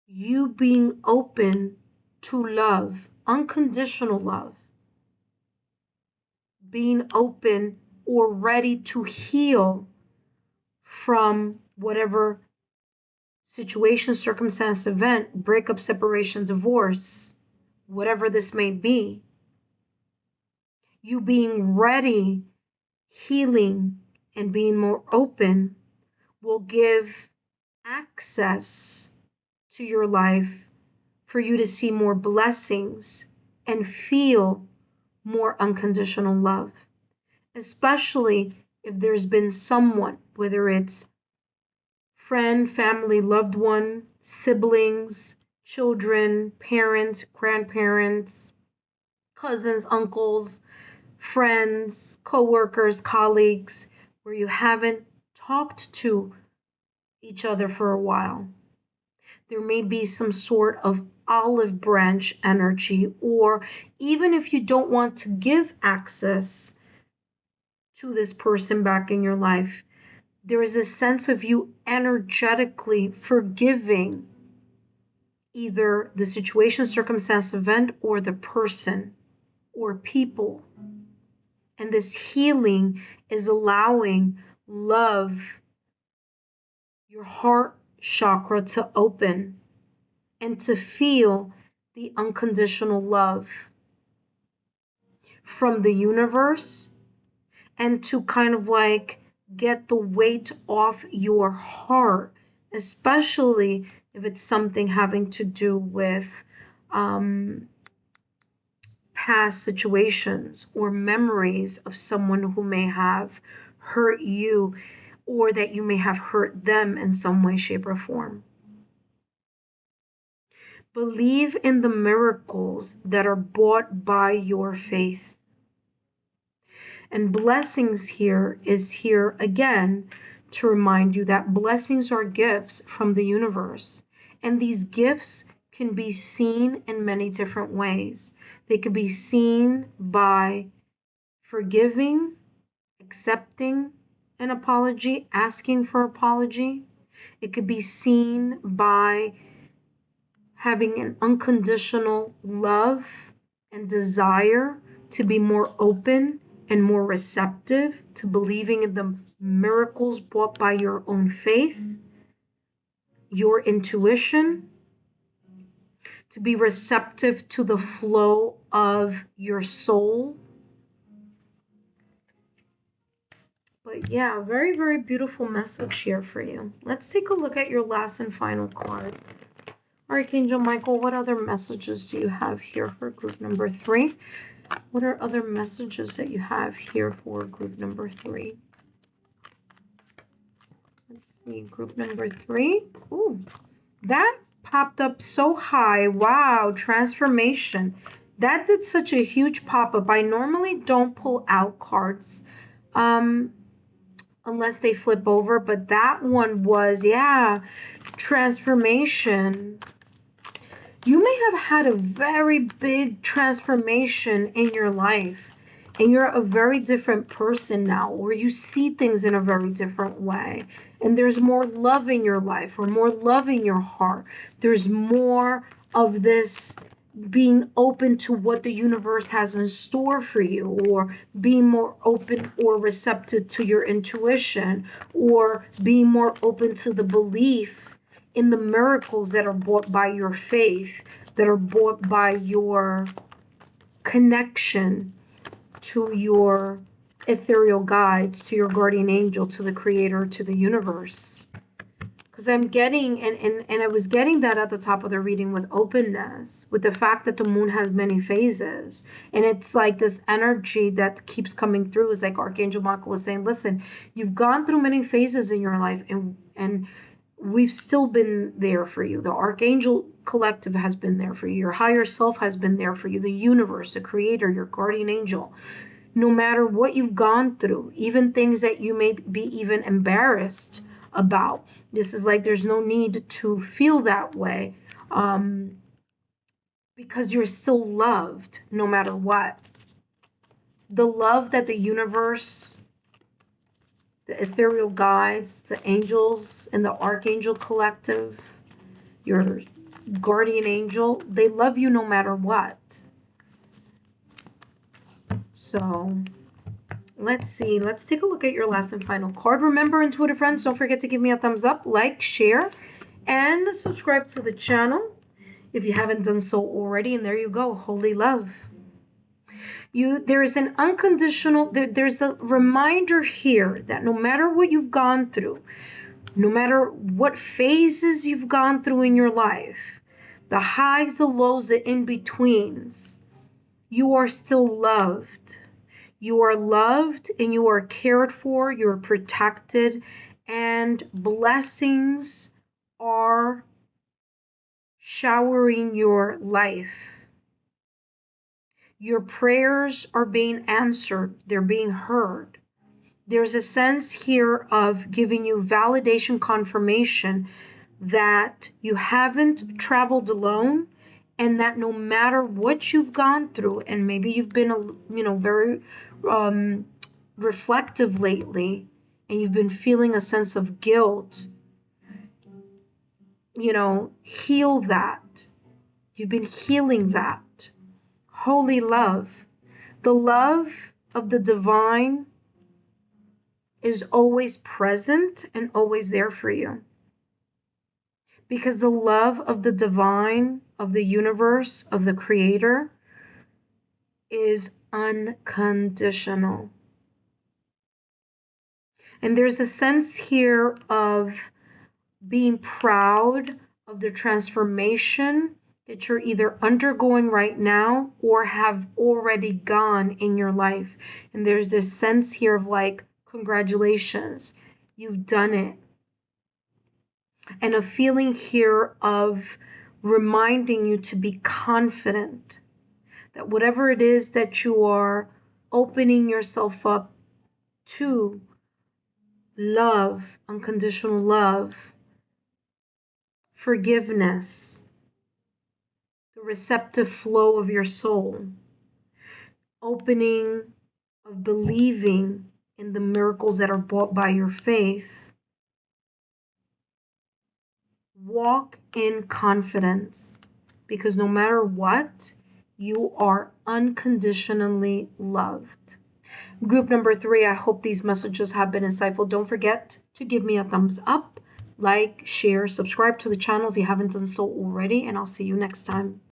you being open to love, unconditional love, being open or ready to heal from whatever situation, circumstance, event, breakup, separation, divorce, whatever this may be. You being ready, healing, and being more open will give access to your life for you to see more blessings and feel more unconditional love, especially if there's been someone, whether it's friend, family, loved one, siblings, children, parents, grandparents, cousins, uncles, friends, co-workers, colleagues, where you haven't talked to each other for a while. There may be some sort of olive branch energy, or even if you don't want to give access to this person back in your life, there is a sense of you energetically forgiving either the situation, circumstance, event, or the person or people. And this healing is allowing love, your heart chakra, to open and to feel the unconditional love from the universe, and to kind of like get the weight off your heart, especially if it's something having to do with past situations or memories of someone who may have hurt you, or that you may have hurt them in some way, shape, or form. Believe in the miracles that are bought by your faith. And blessings here is here again to remind you that blessings are gifts from the universe. And these gifts can be seen in many different ways. They could be seen by forgiving, accepting an apology, asking for apology. It could be seen by having an unconditional love and desire to be more open and more receptive to believing in the miracles brought by your own faith, your intuition, to be receptive to the flow of your soul. But yeah, very, very beautiful message here for you. Let's take a look at your last and final card. Archangel Michael, what other messages do you have here for group number 3? What are other messages that you have here for group number 3? Let's see, group number 3. Ooh, that popped up so high. Wow, transformation. That did such a huge pop-up. I normally don't pull out cards unless they flip over, but that one was, yeah, transformation. You may have had a very big transformation in your life, and you're a very different person now, or you see things in a very different way, and there's more love in your life, or more love in your heart. There's more of this being open to what the universe has in store for you, or being more open or receptive to your intuition, or being more open to the belief in the miracles that are brought by your faith. that are brought by your connection to your ethereal guides, to your guardian angel, to the creator, to the universe. Because I'm getting, and I was getting that at the top of the reading with openness, with the fact that the moon has many phases. And it's like this energy that keeps coming through is like Archangel Michael is saying, listen, you've gone through many phases in your life, and we've still been there for you. The Archangel Collective has been there for you. Your higher self has been there for you. The universe, the creator, your guardian angel. No matter what you've gone through, even things that you may be even embarrassed about. This is like there's no need to feel that way because you're still loved no matter what. The love that the universe, the ethereal guides, the angels, and the Archangel Collective, your guardian angel, they love you no matter what. So let's see. Let's take a look at your last and final card. Remember, intuitive friends, don't forget to give me a thumbs up, like, share, and subscribe to the channel if you haven't done so already. And there you go, holy love. There is an unconditional, there's a reminder here that no matter what you've gone through, no matter what phases you've gone through in your life, the highs, the lows, the in-betweens, you are still loved. You are loved and you are cared for, you're protected, and blessings are showering your life. Your prayers are being answered, they're being heard. There's a sense here of giving you validation, confirmation that you haven't traveled alone, and that no matter what you've gone through, and maybe you've been, very reflective lately, and you've been feeling a sense of guilt, heal that. You've been healing that. Holy love. The love of the divine is always present and always there for you. Because the love of the divine, of the universe, of the creator is unconditional. And there's a sense here of being proud of the transformation that you're either undergoing right now or have already gone in your life. And there's this sense here of like, congratulations, you've done it. And a feeling here of reminding you to be confident that whatever it is that you are opening yourself up to, love, unconditional love, forgiveness, the receptive flow of your soul, opening of believing in the miracles that are brought by your faith. Walk in confidence, because no matter what, you are unconditionally loved. Group number 3, I hope these messages have been insightful. Don't forget to give me a thumbs up, like, share, subscribe to the channel if you haven't done so already, and I'll see you next time.